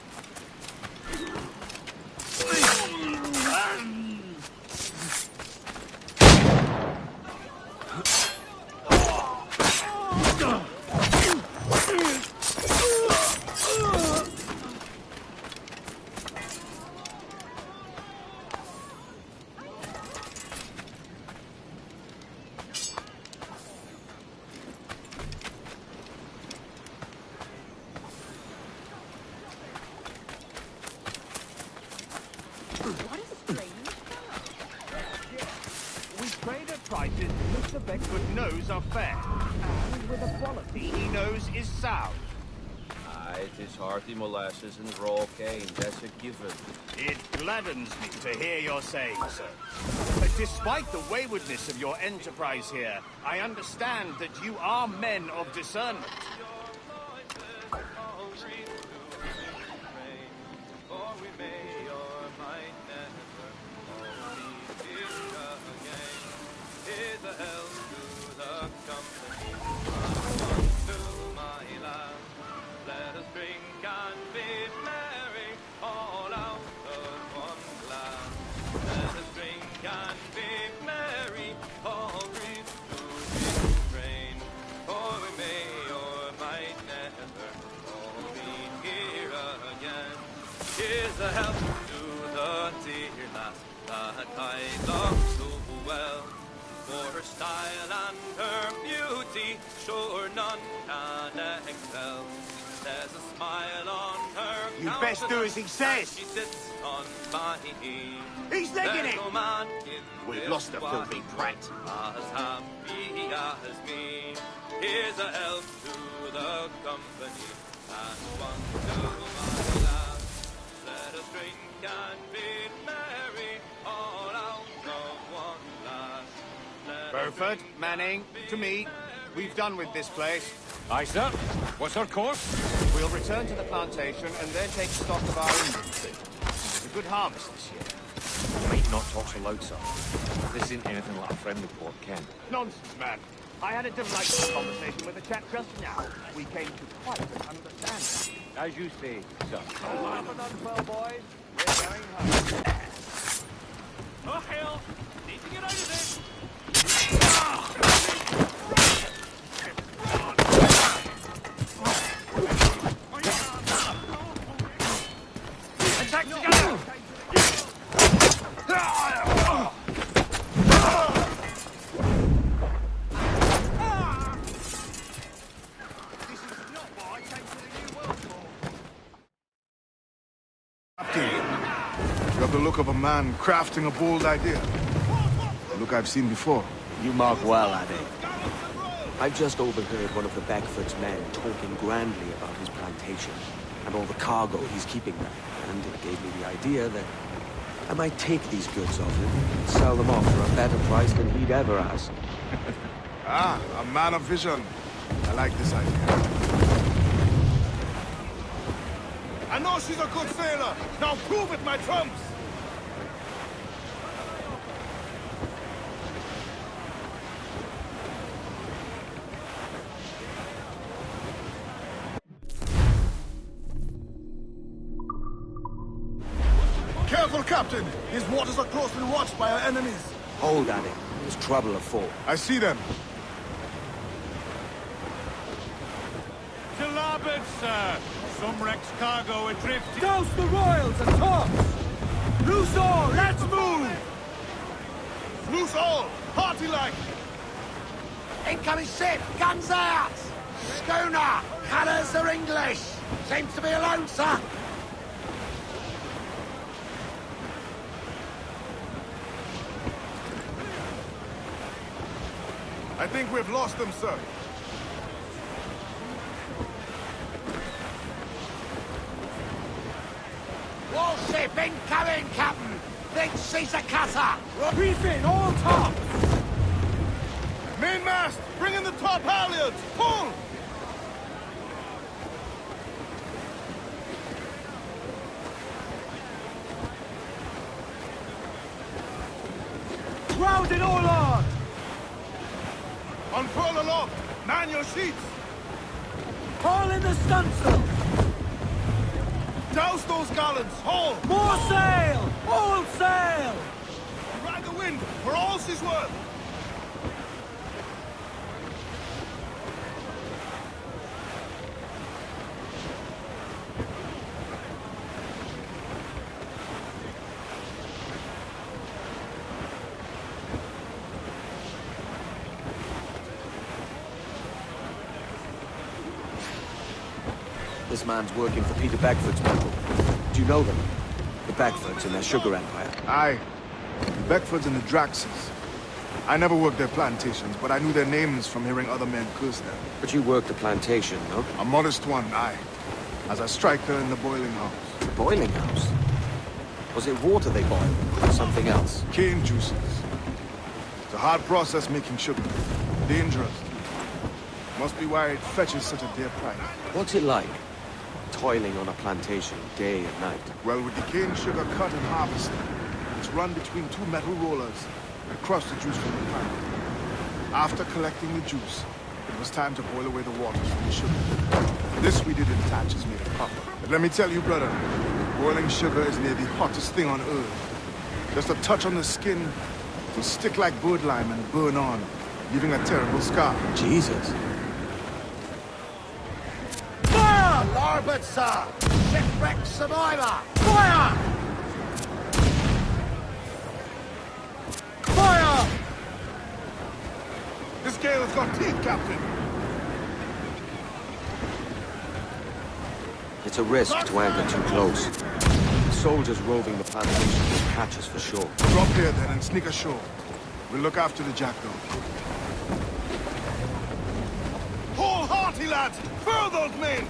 Mr. Beckford knows are fair, and with a quality he knows is sound. Aye, it is hearty molasses and raw cane, that's a given. It gladdens me to hear your saying, sir. Despite the waywardness of your enterprise here, I understand that you are men of discernment. Here's a health to the dear lass that I love so well. For her style and her beauty, sure none can excel. There's a smile on her You best do as he says. She sits on my knee. He's legging There's it. no man in We've this lost a filthy wide brat. world as happy as me. Here's a health to the company and one to my lass. Let us drink and be merry, all out of one glass. Burford, Manning, to me. We've done with this place. Aye, sir. What's our course? We'll return to the plantation and then take stock of our inventory. It's a good harvest this year. You might not talk so loud, sir. This isn't anything like a friendly port, Ken. Nonsense, man. I had a delightful conversation with a chap just now. We came to quite an understanding. As you say, sir. Half an unwell, boys. We're going home. Oh, hell! Need to get out of this! Attack together! You have the look of a man crafting a bold idea. A look I've seen before. You mark well, Addy. I've just overheard one of the Beckford's men talking grandly about his plantation and all the cargo he's keeping there, and it gave me the idea that I might take these goods off him and sell them off for a better price than he'd ever ask. Ah, a man of vision. I like this idea. I know she's a good sailor. Now prove it, my trumps! Careful, Captain! These waters are closely watched by our enemies. Hold, Addy. There's trouble afoot. I see them. To larboard, sir! Some wreck's cargo adrift. Douse the royals and tops! Loose all! Let's move! Loose all! Party like! Incoming ship! Guns out! Schooner! Colours are English! Seems to be alone, sir! I think we've lost them, sir. Warship incoming, Captain! Thinks she's a cutter! Reef in, all tops! Mainmast! Bring in the top halyards! Pull! Crowd it all on! Unfurl aloft! Man your sheets! Haul in the stunsail! Douse those gallants! Haul! More sail! All sail! Ride the wind, for all she's worth! This man's working for Peter Beckford's people. Do you know them? The Beckfords and their sugar empire. Aye. The Beckfords and the Draxes. I never worked their plantations, but I knew their names from hearing other men curse them. But you worked the plantation, no? A modest one, aye. As a striker in the boiling house. The boiling house? Was it water they boiled, or something else? Cane juices. It's a hard process making sugar. Dangerous. Must be why it fetches such a dear price. What's it like? Toiling on a plantation day and night. Well, with the cane sugar cut and harvested, it's run between two metal rollers and crush the juice from the plant. After collecting the juice, it was time to boil away the waters from the sugar. This we did in tatches made of copper. But let me tell you, brother, boiling sugar is near the hottest thing on earth. Just a touch on the skin will stick like bird lime and burn on, leaving a terrible scar. Jesus. Larboard, sir! Shipwreck survivor! Fire! Fire! This gale's got teeth, Captain. It's a risk to anchor too close. The soldiers roving the plantation will catch us for sure. Drop here then and sneak ashore. We'll look after the jackdaw. Hold hearty, lads! Furl those men!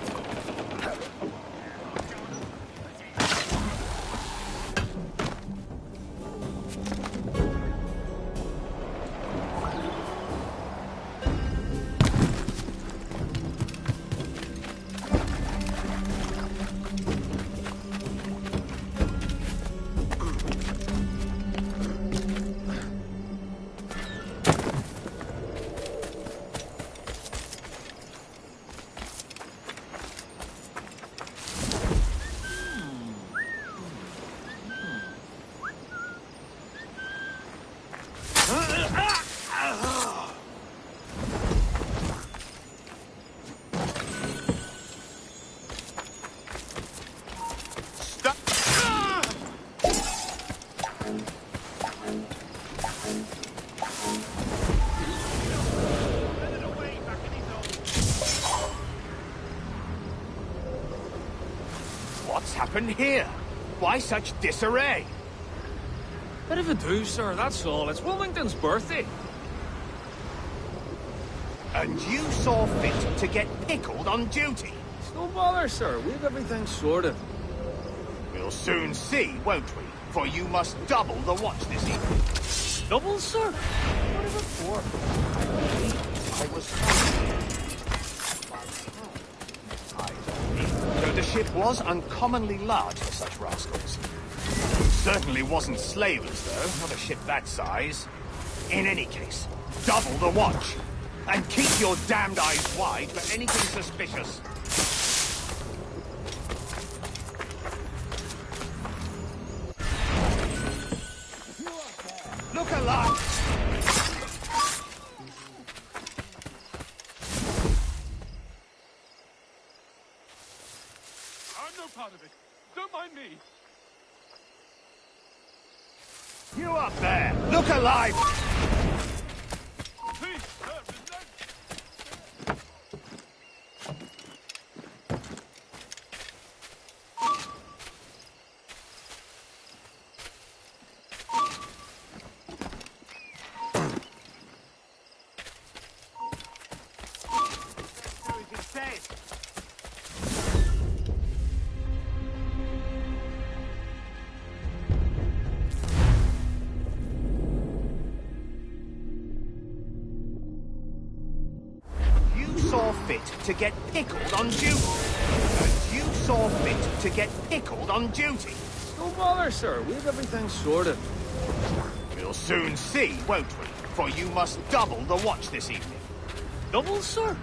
What's happened here? Why such disarray? Bit of a do, sir, that's all. It's Wilmington's birthday. And you saw fit to get pickled on duty? It's no bother, sir. We've everything sorted. We'll soon see, won't we? For you must double the watch this evening. Double, sir? Whatever for? I believe I was though the ship was uncommonly large for such rascals. Certainly wasn't slavers, though. Not a ship that size. In any case, double the watch. And keep your damned eyes wide for anything suspicious. Look alive! I'm no part of it. Don't mind me. You up there! Look alive! Please, to get pickled on duty. And you saw fit to get pickled on duty. No bother, sir. We've everything sorted. We'll soon see, won't we? For you must double the watch this evening. Double, sir?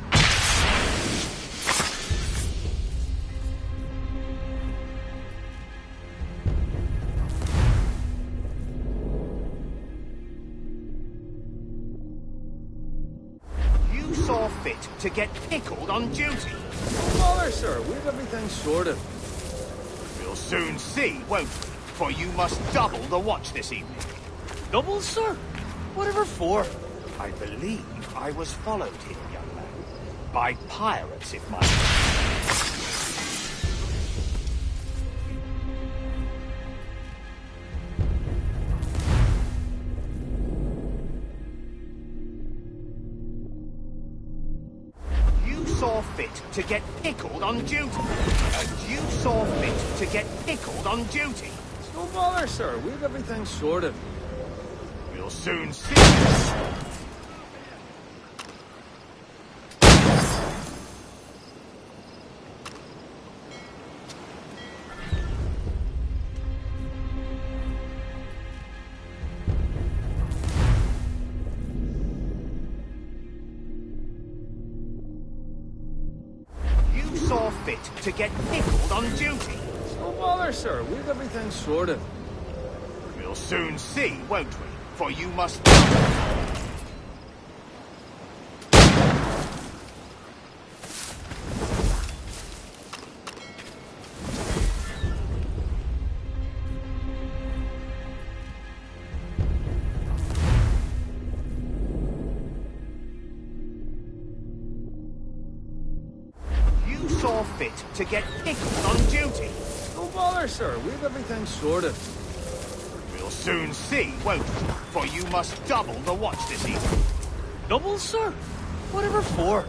Fit to get pickled on duty. No bother, sir. We've everything sorted. We'll soon see, won't we? For you must double the watch this evening. Double, sir? Whatever for? I believe I was followed here, young man. By pirates, if my... saw fit to get pickled on duty. And you saw fit to get pickled on duty. It's no bother, sir. We've everything sorted. We'll soon see. Saw fit to get pickled on duty. No bother, sir. We've everything sorted. We'll soon see, won't we? For you must... saw fit to get pickled on duty. No bother, sir. We've everything sorted. We'll soon see, won't we? For you must double the watch this evening. Double, sir? Whatever for?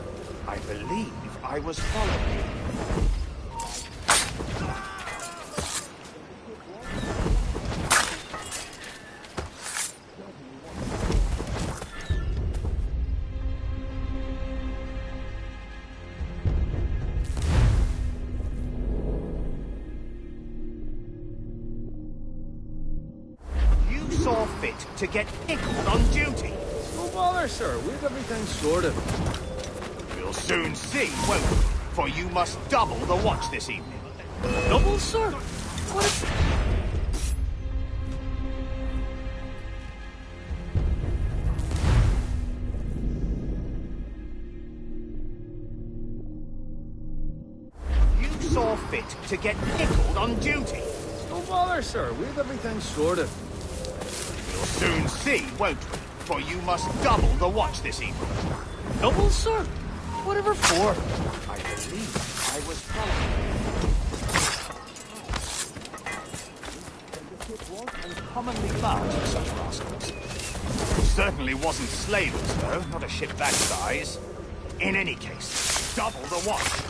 I believe I was followed. Saw fit to get pickled on duty. No bother, sir. We've everything sorted. We'll soon see, won't we? For you must double the watch this evening. Double, sir? What is... You saw fit to get pickled on duty. No bother, sir. We've everything sorted. We'll soon see, won't we? For you must double the watch this evening. Double, sir? Whatever for? I believe I was followed. was uncommonly large for such rascals. Certainly wasn't slavers, though, not a ship that size. In any case, double the watch.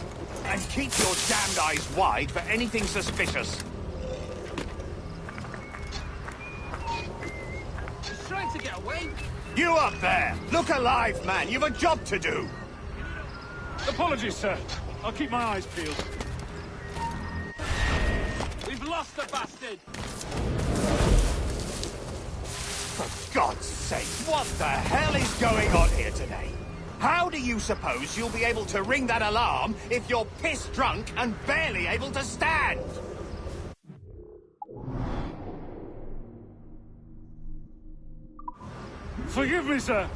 And keep your damned eyes wide for anything suspicious. He's trying to get away. You up there! Look alive, man! You've a job to do! Apologies, sir. I'll keep my eyes peeled. We've lost the bastard! For God's sake, what the hell is going on here today? How do you suppose you'll be able to ring that alarm if you're piss-drunk and barely able to stand? Forgive me, sir.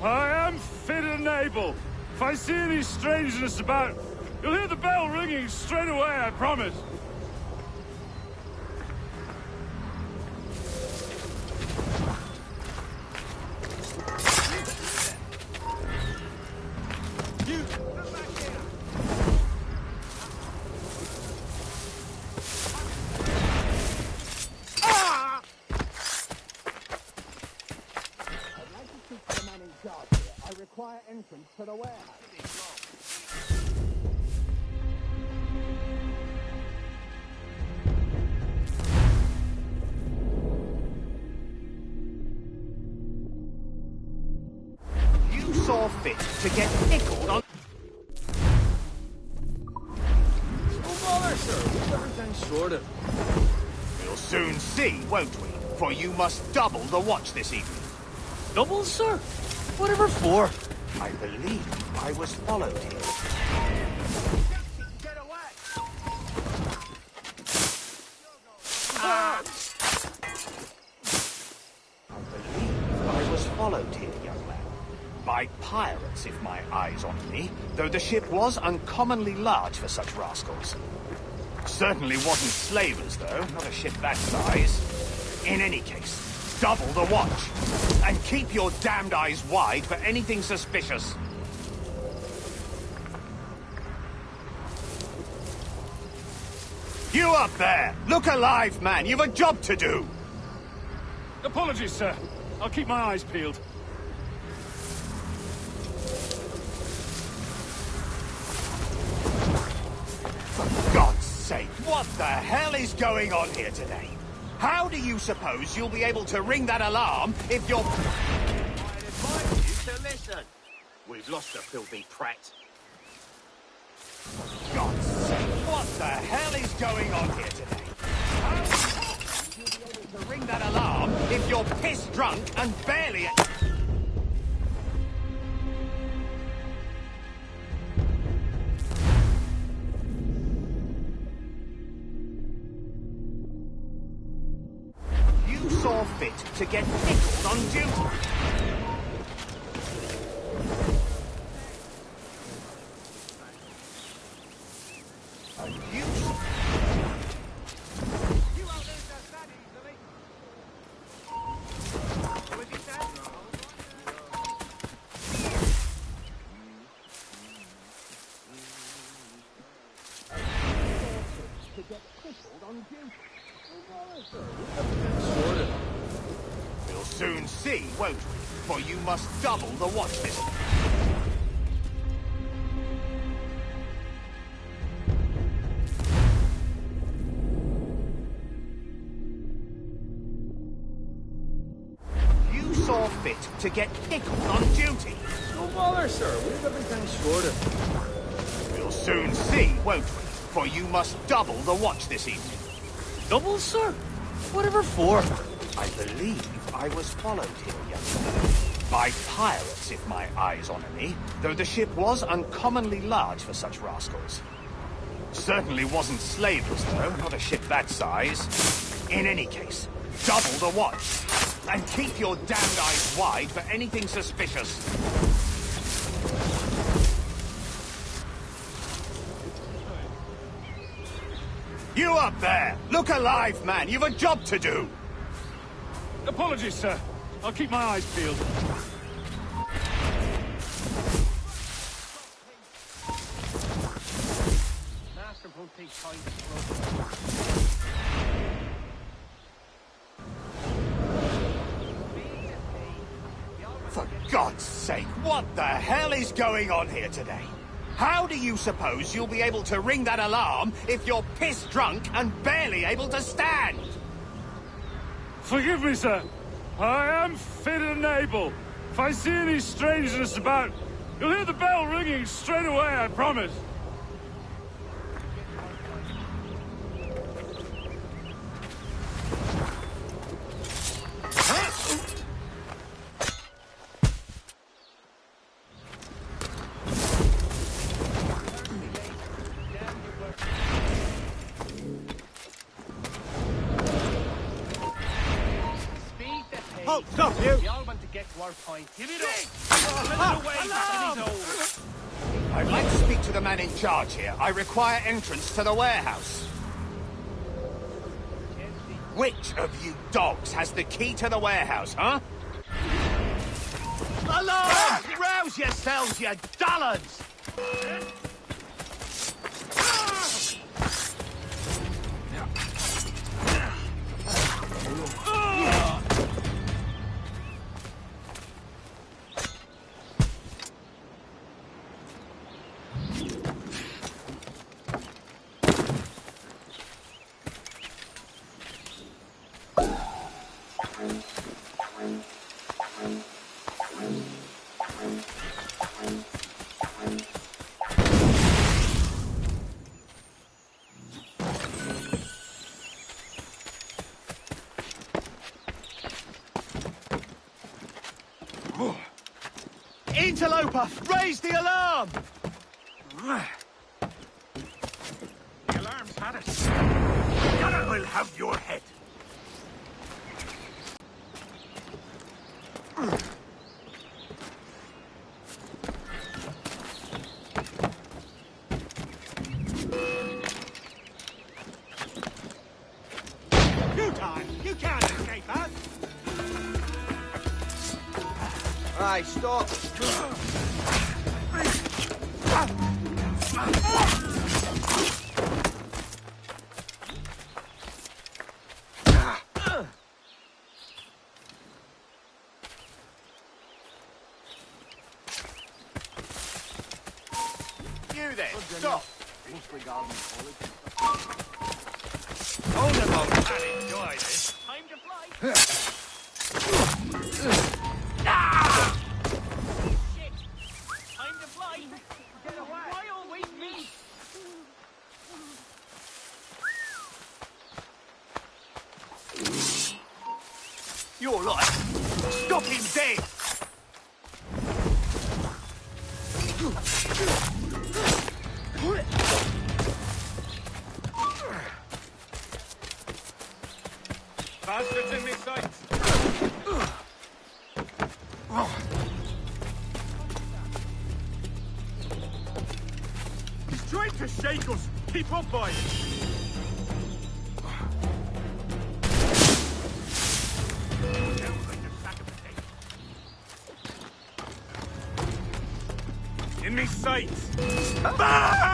I am fit and able. If I see any strangeness about, you'll hear the bell ringing straight away, I promise. Entrance to the warehouse. You saw fit to get nickeled on. No bother, sir. We've everything sorted. We'll soon see, won't we? For you must double the watch this evening. Double, sir? Whatever for? I believe I was followed here. Get away! I believe I was followed here, young man. By pirates, if my eyes on me, though the ship was uncommonly large for such rascals. Certainly wasn't slavers, though, not a ship that size. In any case, double the watch. And keep your damned eyes wide for anything suspicious. You up there! Look alive, man! You've a job to do! Apologies, sir. I'll keep my eyes peeled. For God's sake, what the hell is going on here today? How do you suppose you'll be able to ring that alarm if you're... I'd advise you to listen. We've lost the filthy prat. For God's sake, what the hell is going on here today? How do you suppose you'll be able to ring that alarm if you're piss-drunk and barely... Saw fit to get nickeled on duty. You won't lose us that easily. What did you say? To get nickeled on duty. Sorted. We'll soon see, won't we? For you must double the watch this. You saw fit to get nickeled on duty. No bother, sir. We've everything sorted. We'll soon see, won't we? For you must double the watch this evening. Double, sir? Whatever for? I believe I was followed here, young man. By pirates, if my eyes honour me, though the ship was uncommonly large for such rascals. Certainly wasn't slavers, though, not a ship that size. In any case, double the watch. And keep your damned eyes wide for anything suspicious. You up there! Look alive, man! You've a job to do! Apologies, sir. I'll keep my eyes peeled. Master won't take time God's sake, what the hell is going on here today? How do you suppose you'll be able to ring that alarm if you're pissed drunk and barely able to stand? Forgive me, sir. I am fit and able. If I see any strangeness about, you'll hear the bell ringing straight away, I promise. Halt! Stop, you! We all want to get to our point. Give it up! I'd like to speak to the man in charge here. I require entrance to the warehouse. Which of you dogs has the key to the warehouse, huh? Alarm! Rouse yourselves, you dullards! Interloper, raise the alarm! The alarm's had us. I'll have your head. You can't escape us. Right, stop. You there, stop! Hold them all and enjoy this. Time to fly. Shit! Time to fly. Get away. Why always me? You're right. Stop him dead! Bastards in me sights. He's trying to shake us. Keep up, boys. In me sights. Ah!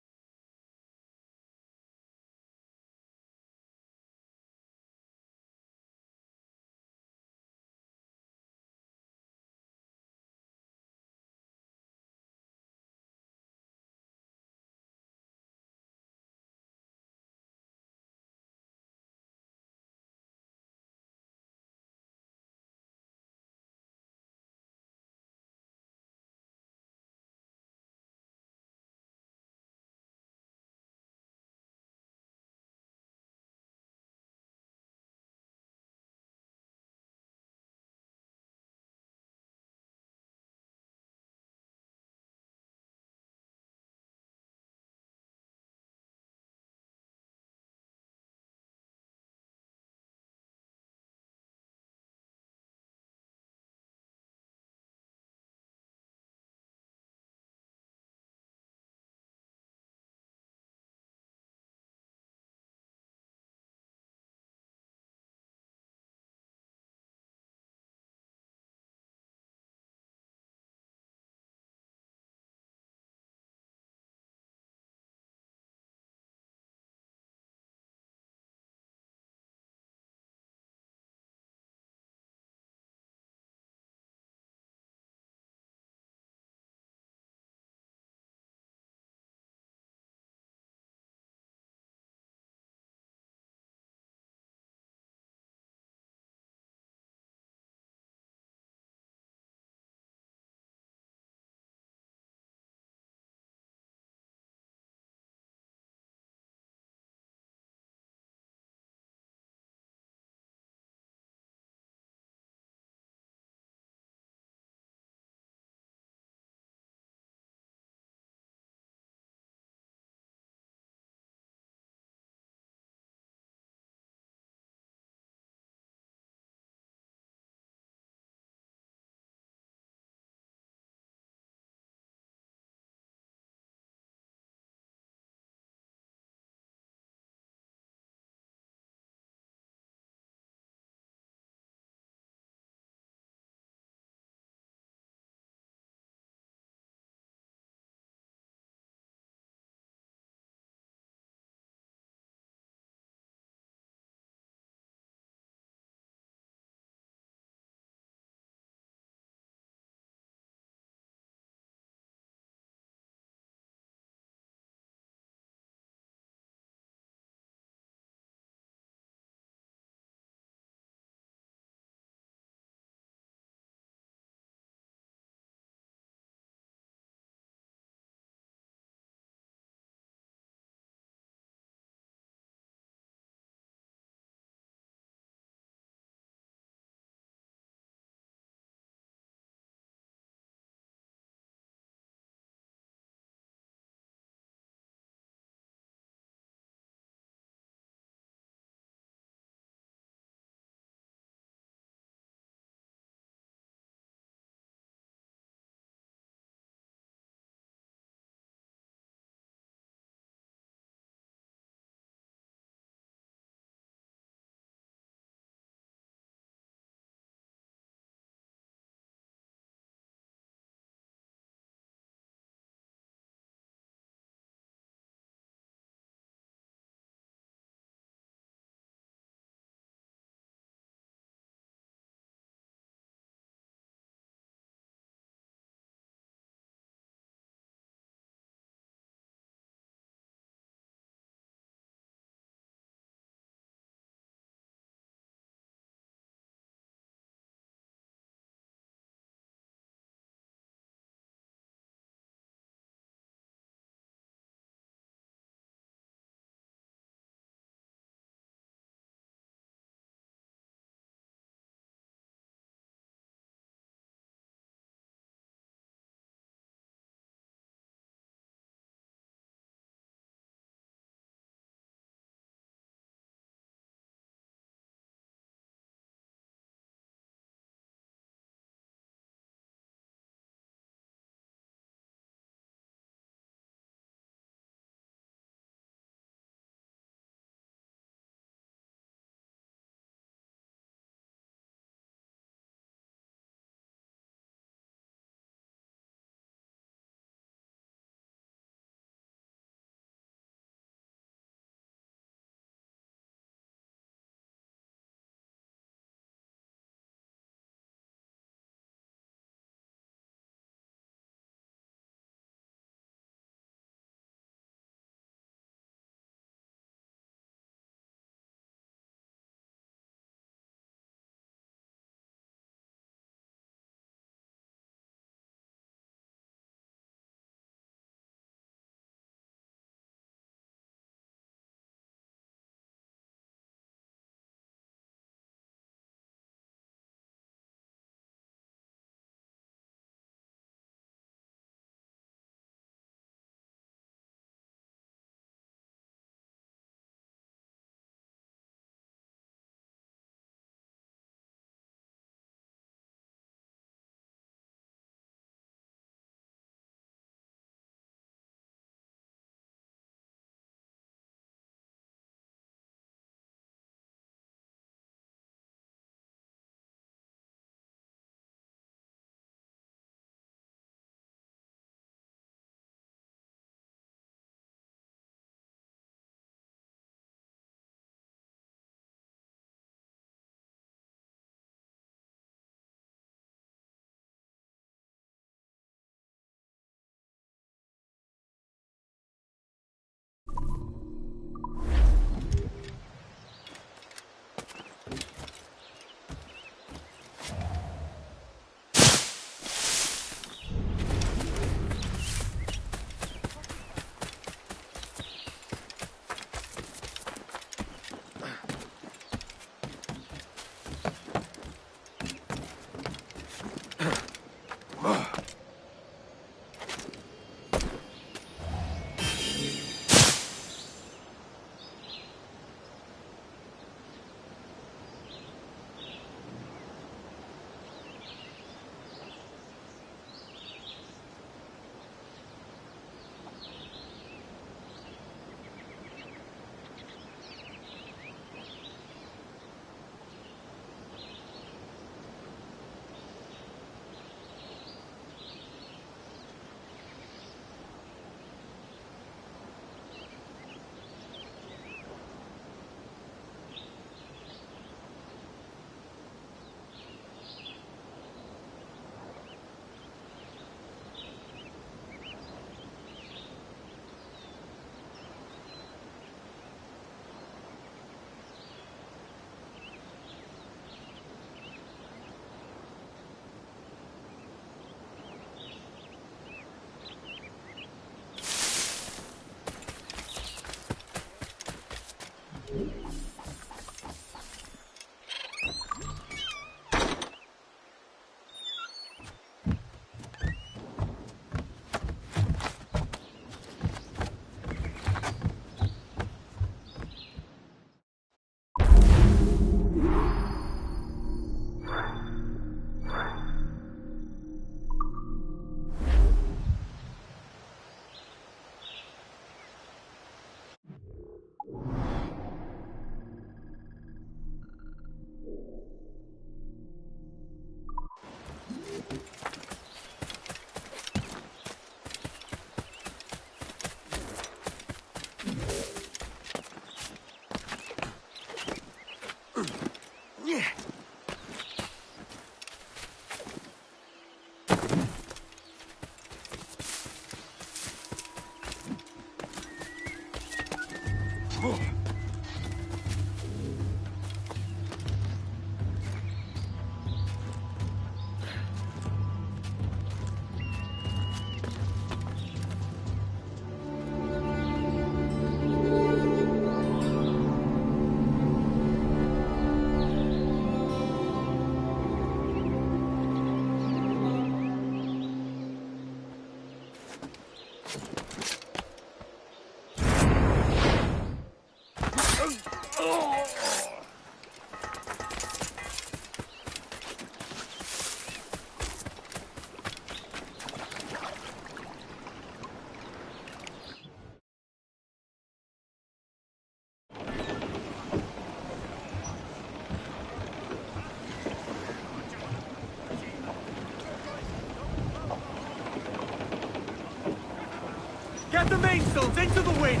Get the mainsails into the wind!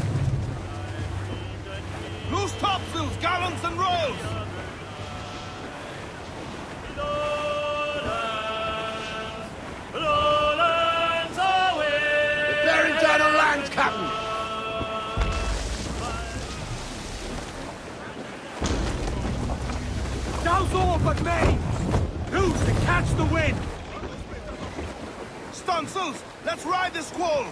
Loose topsails, gallants and royals! We're bearing down on land, Captain! Now's all but mains! Loose to catch the wind! Stunsails, let's ride this squall!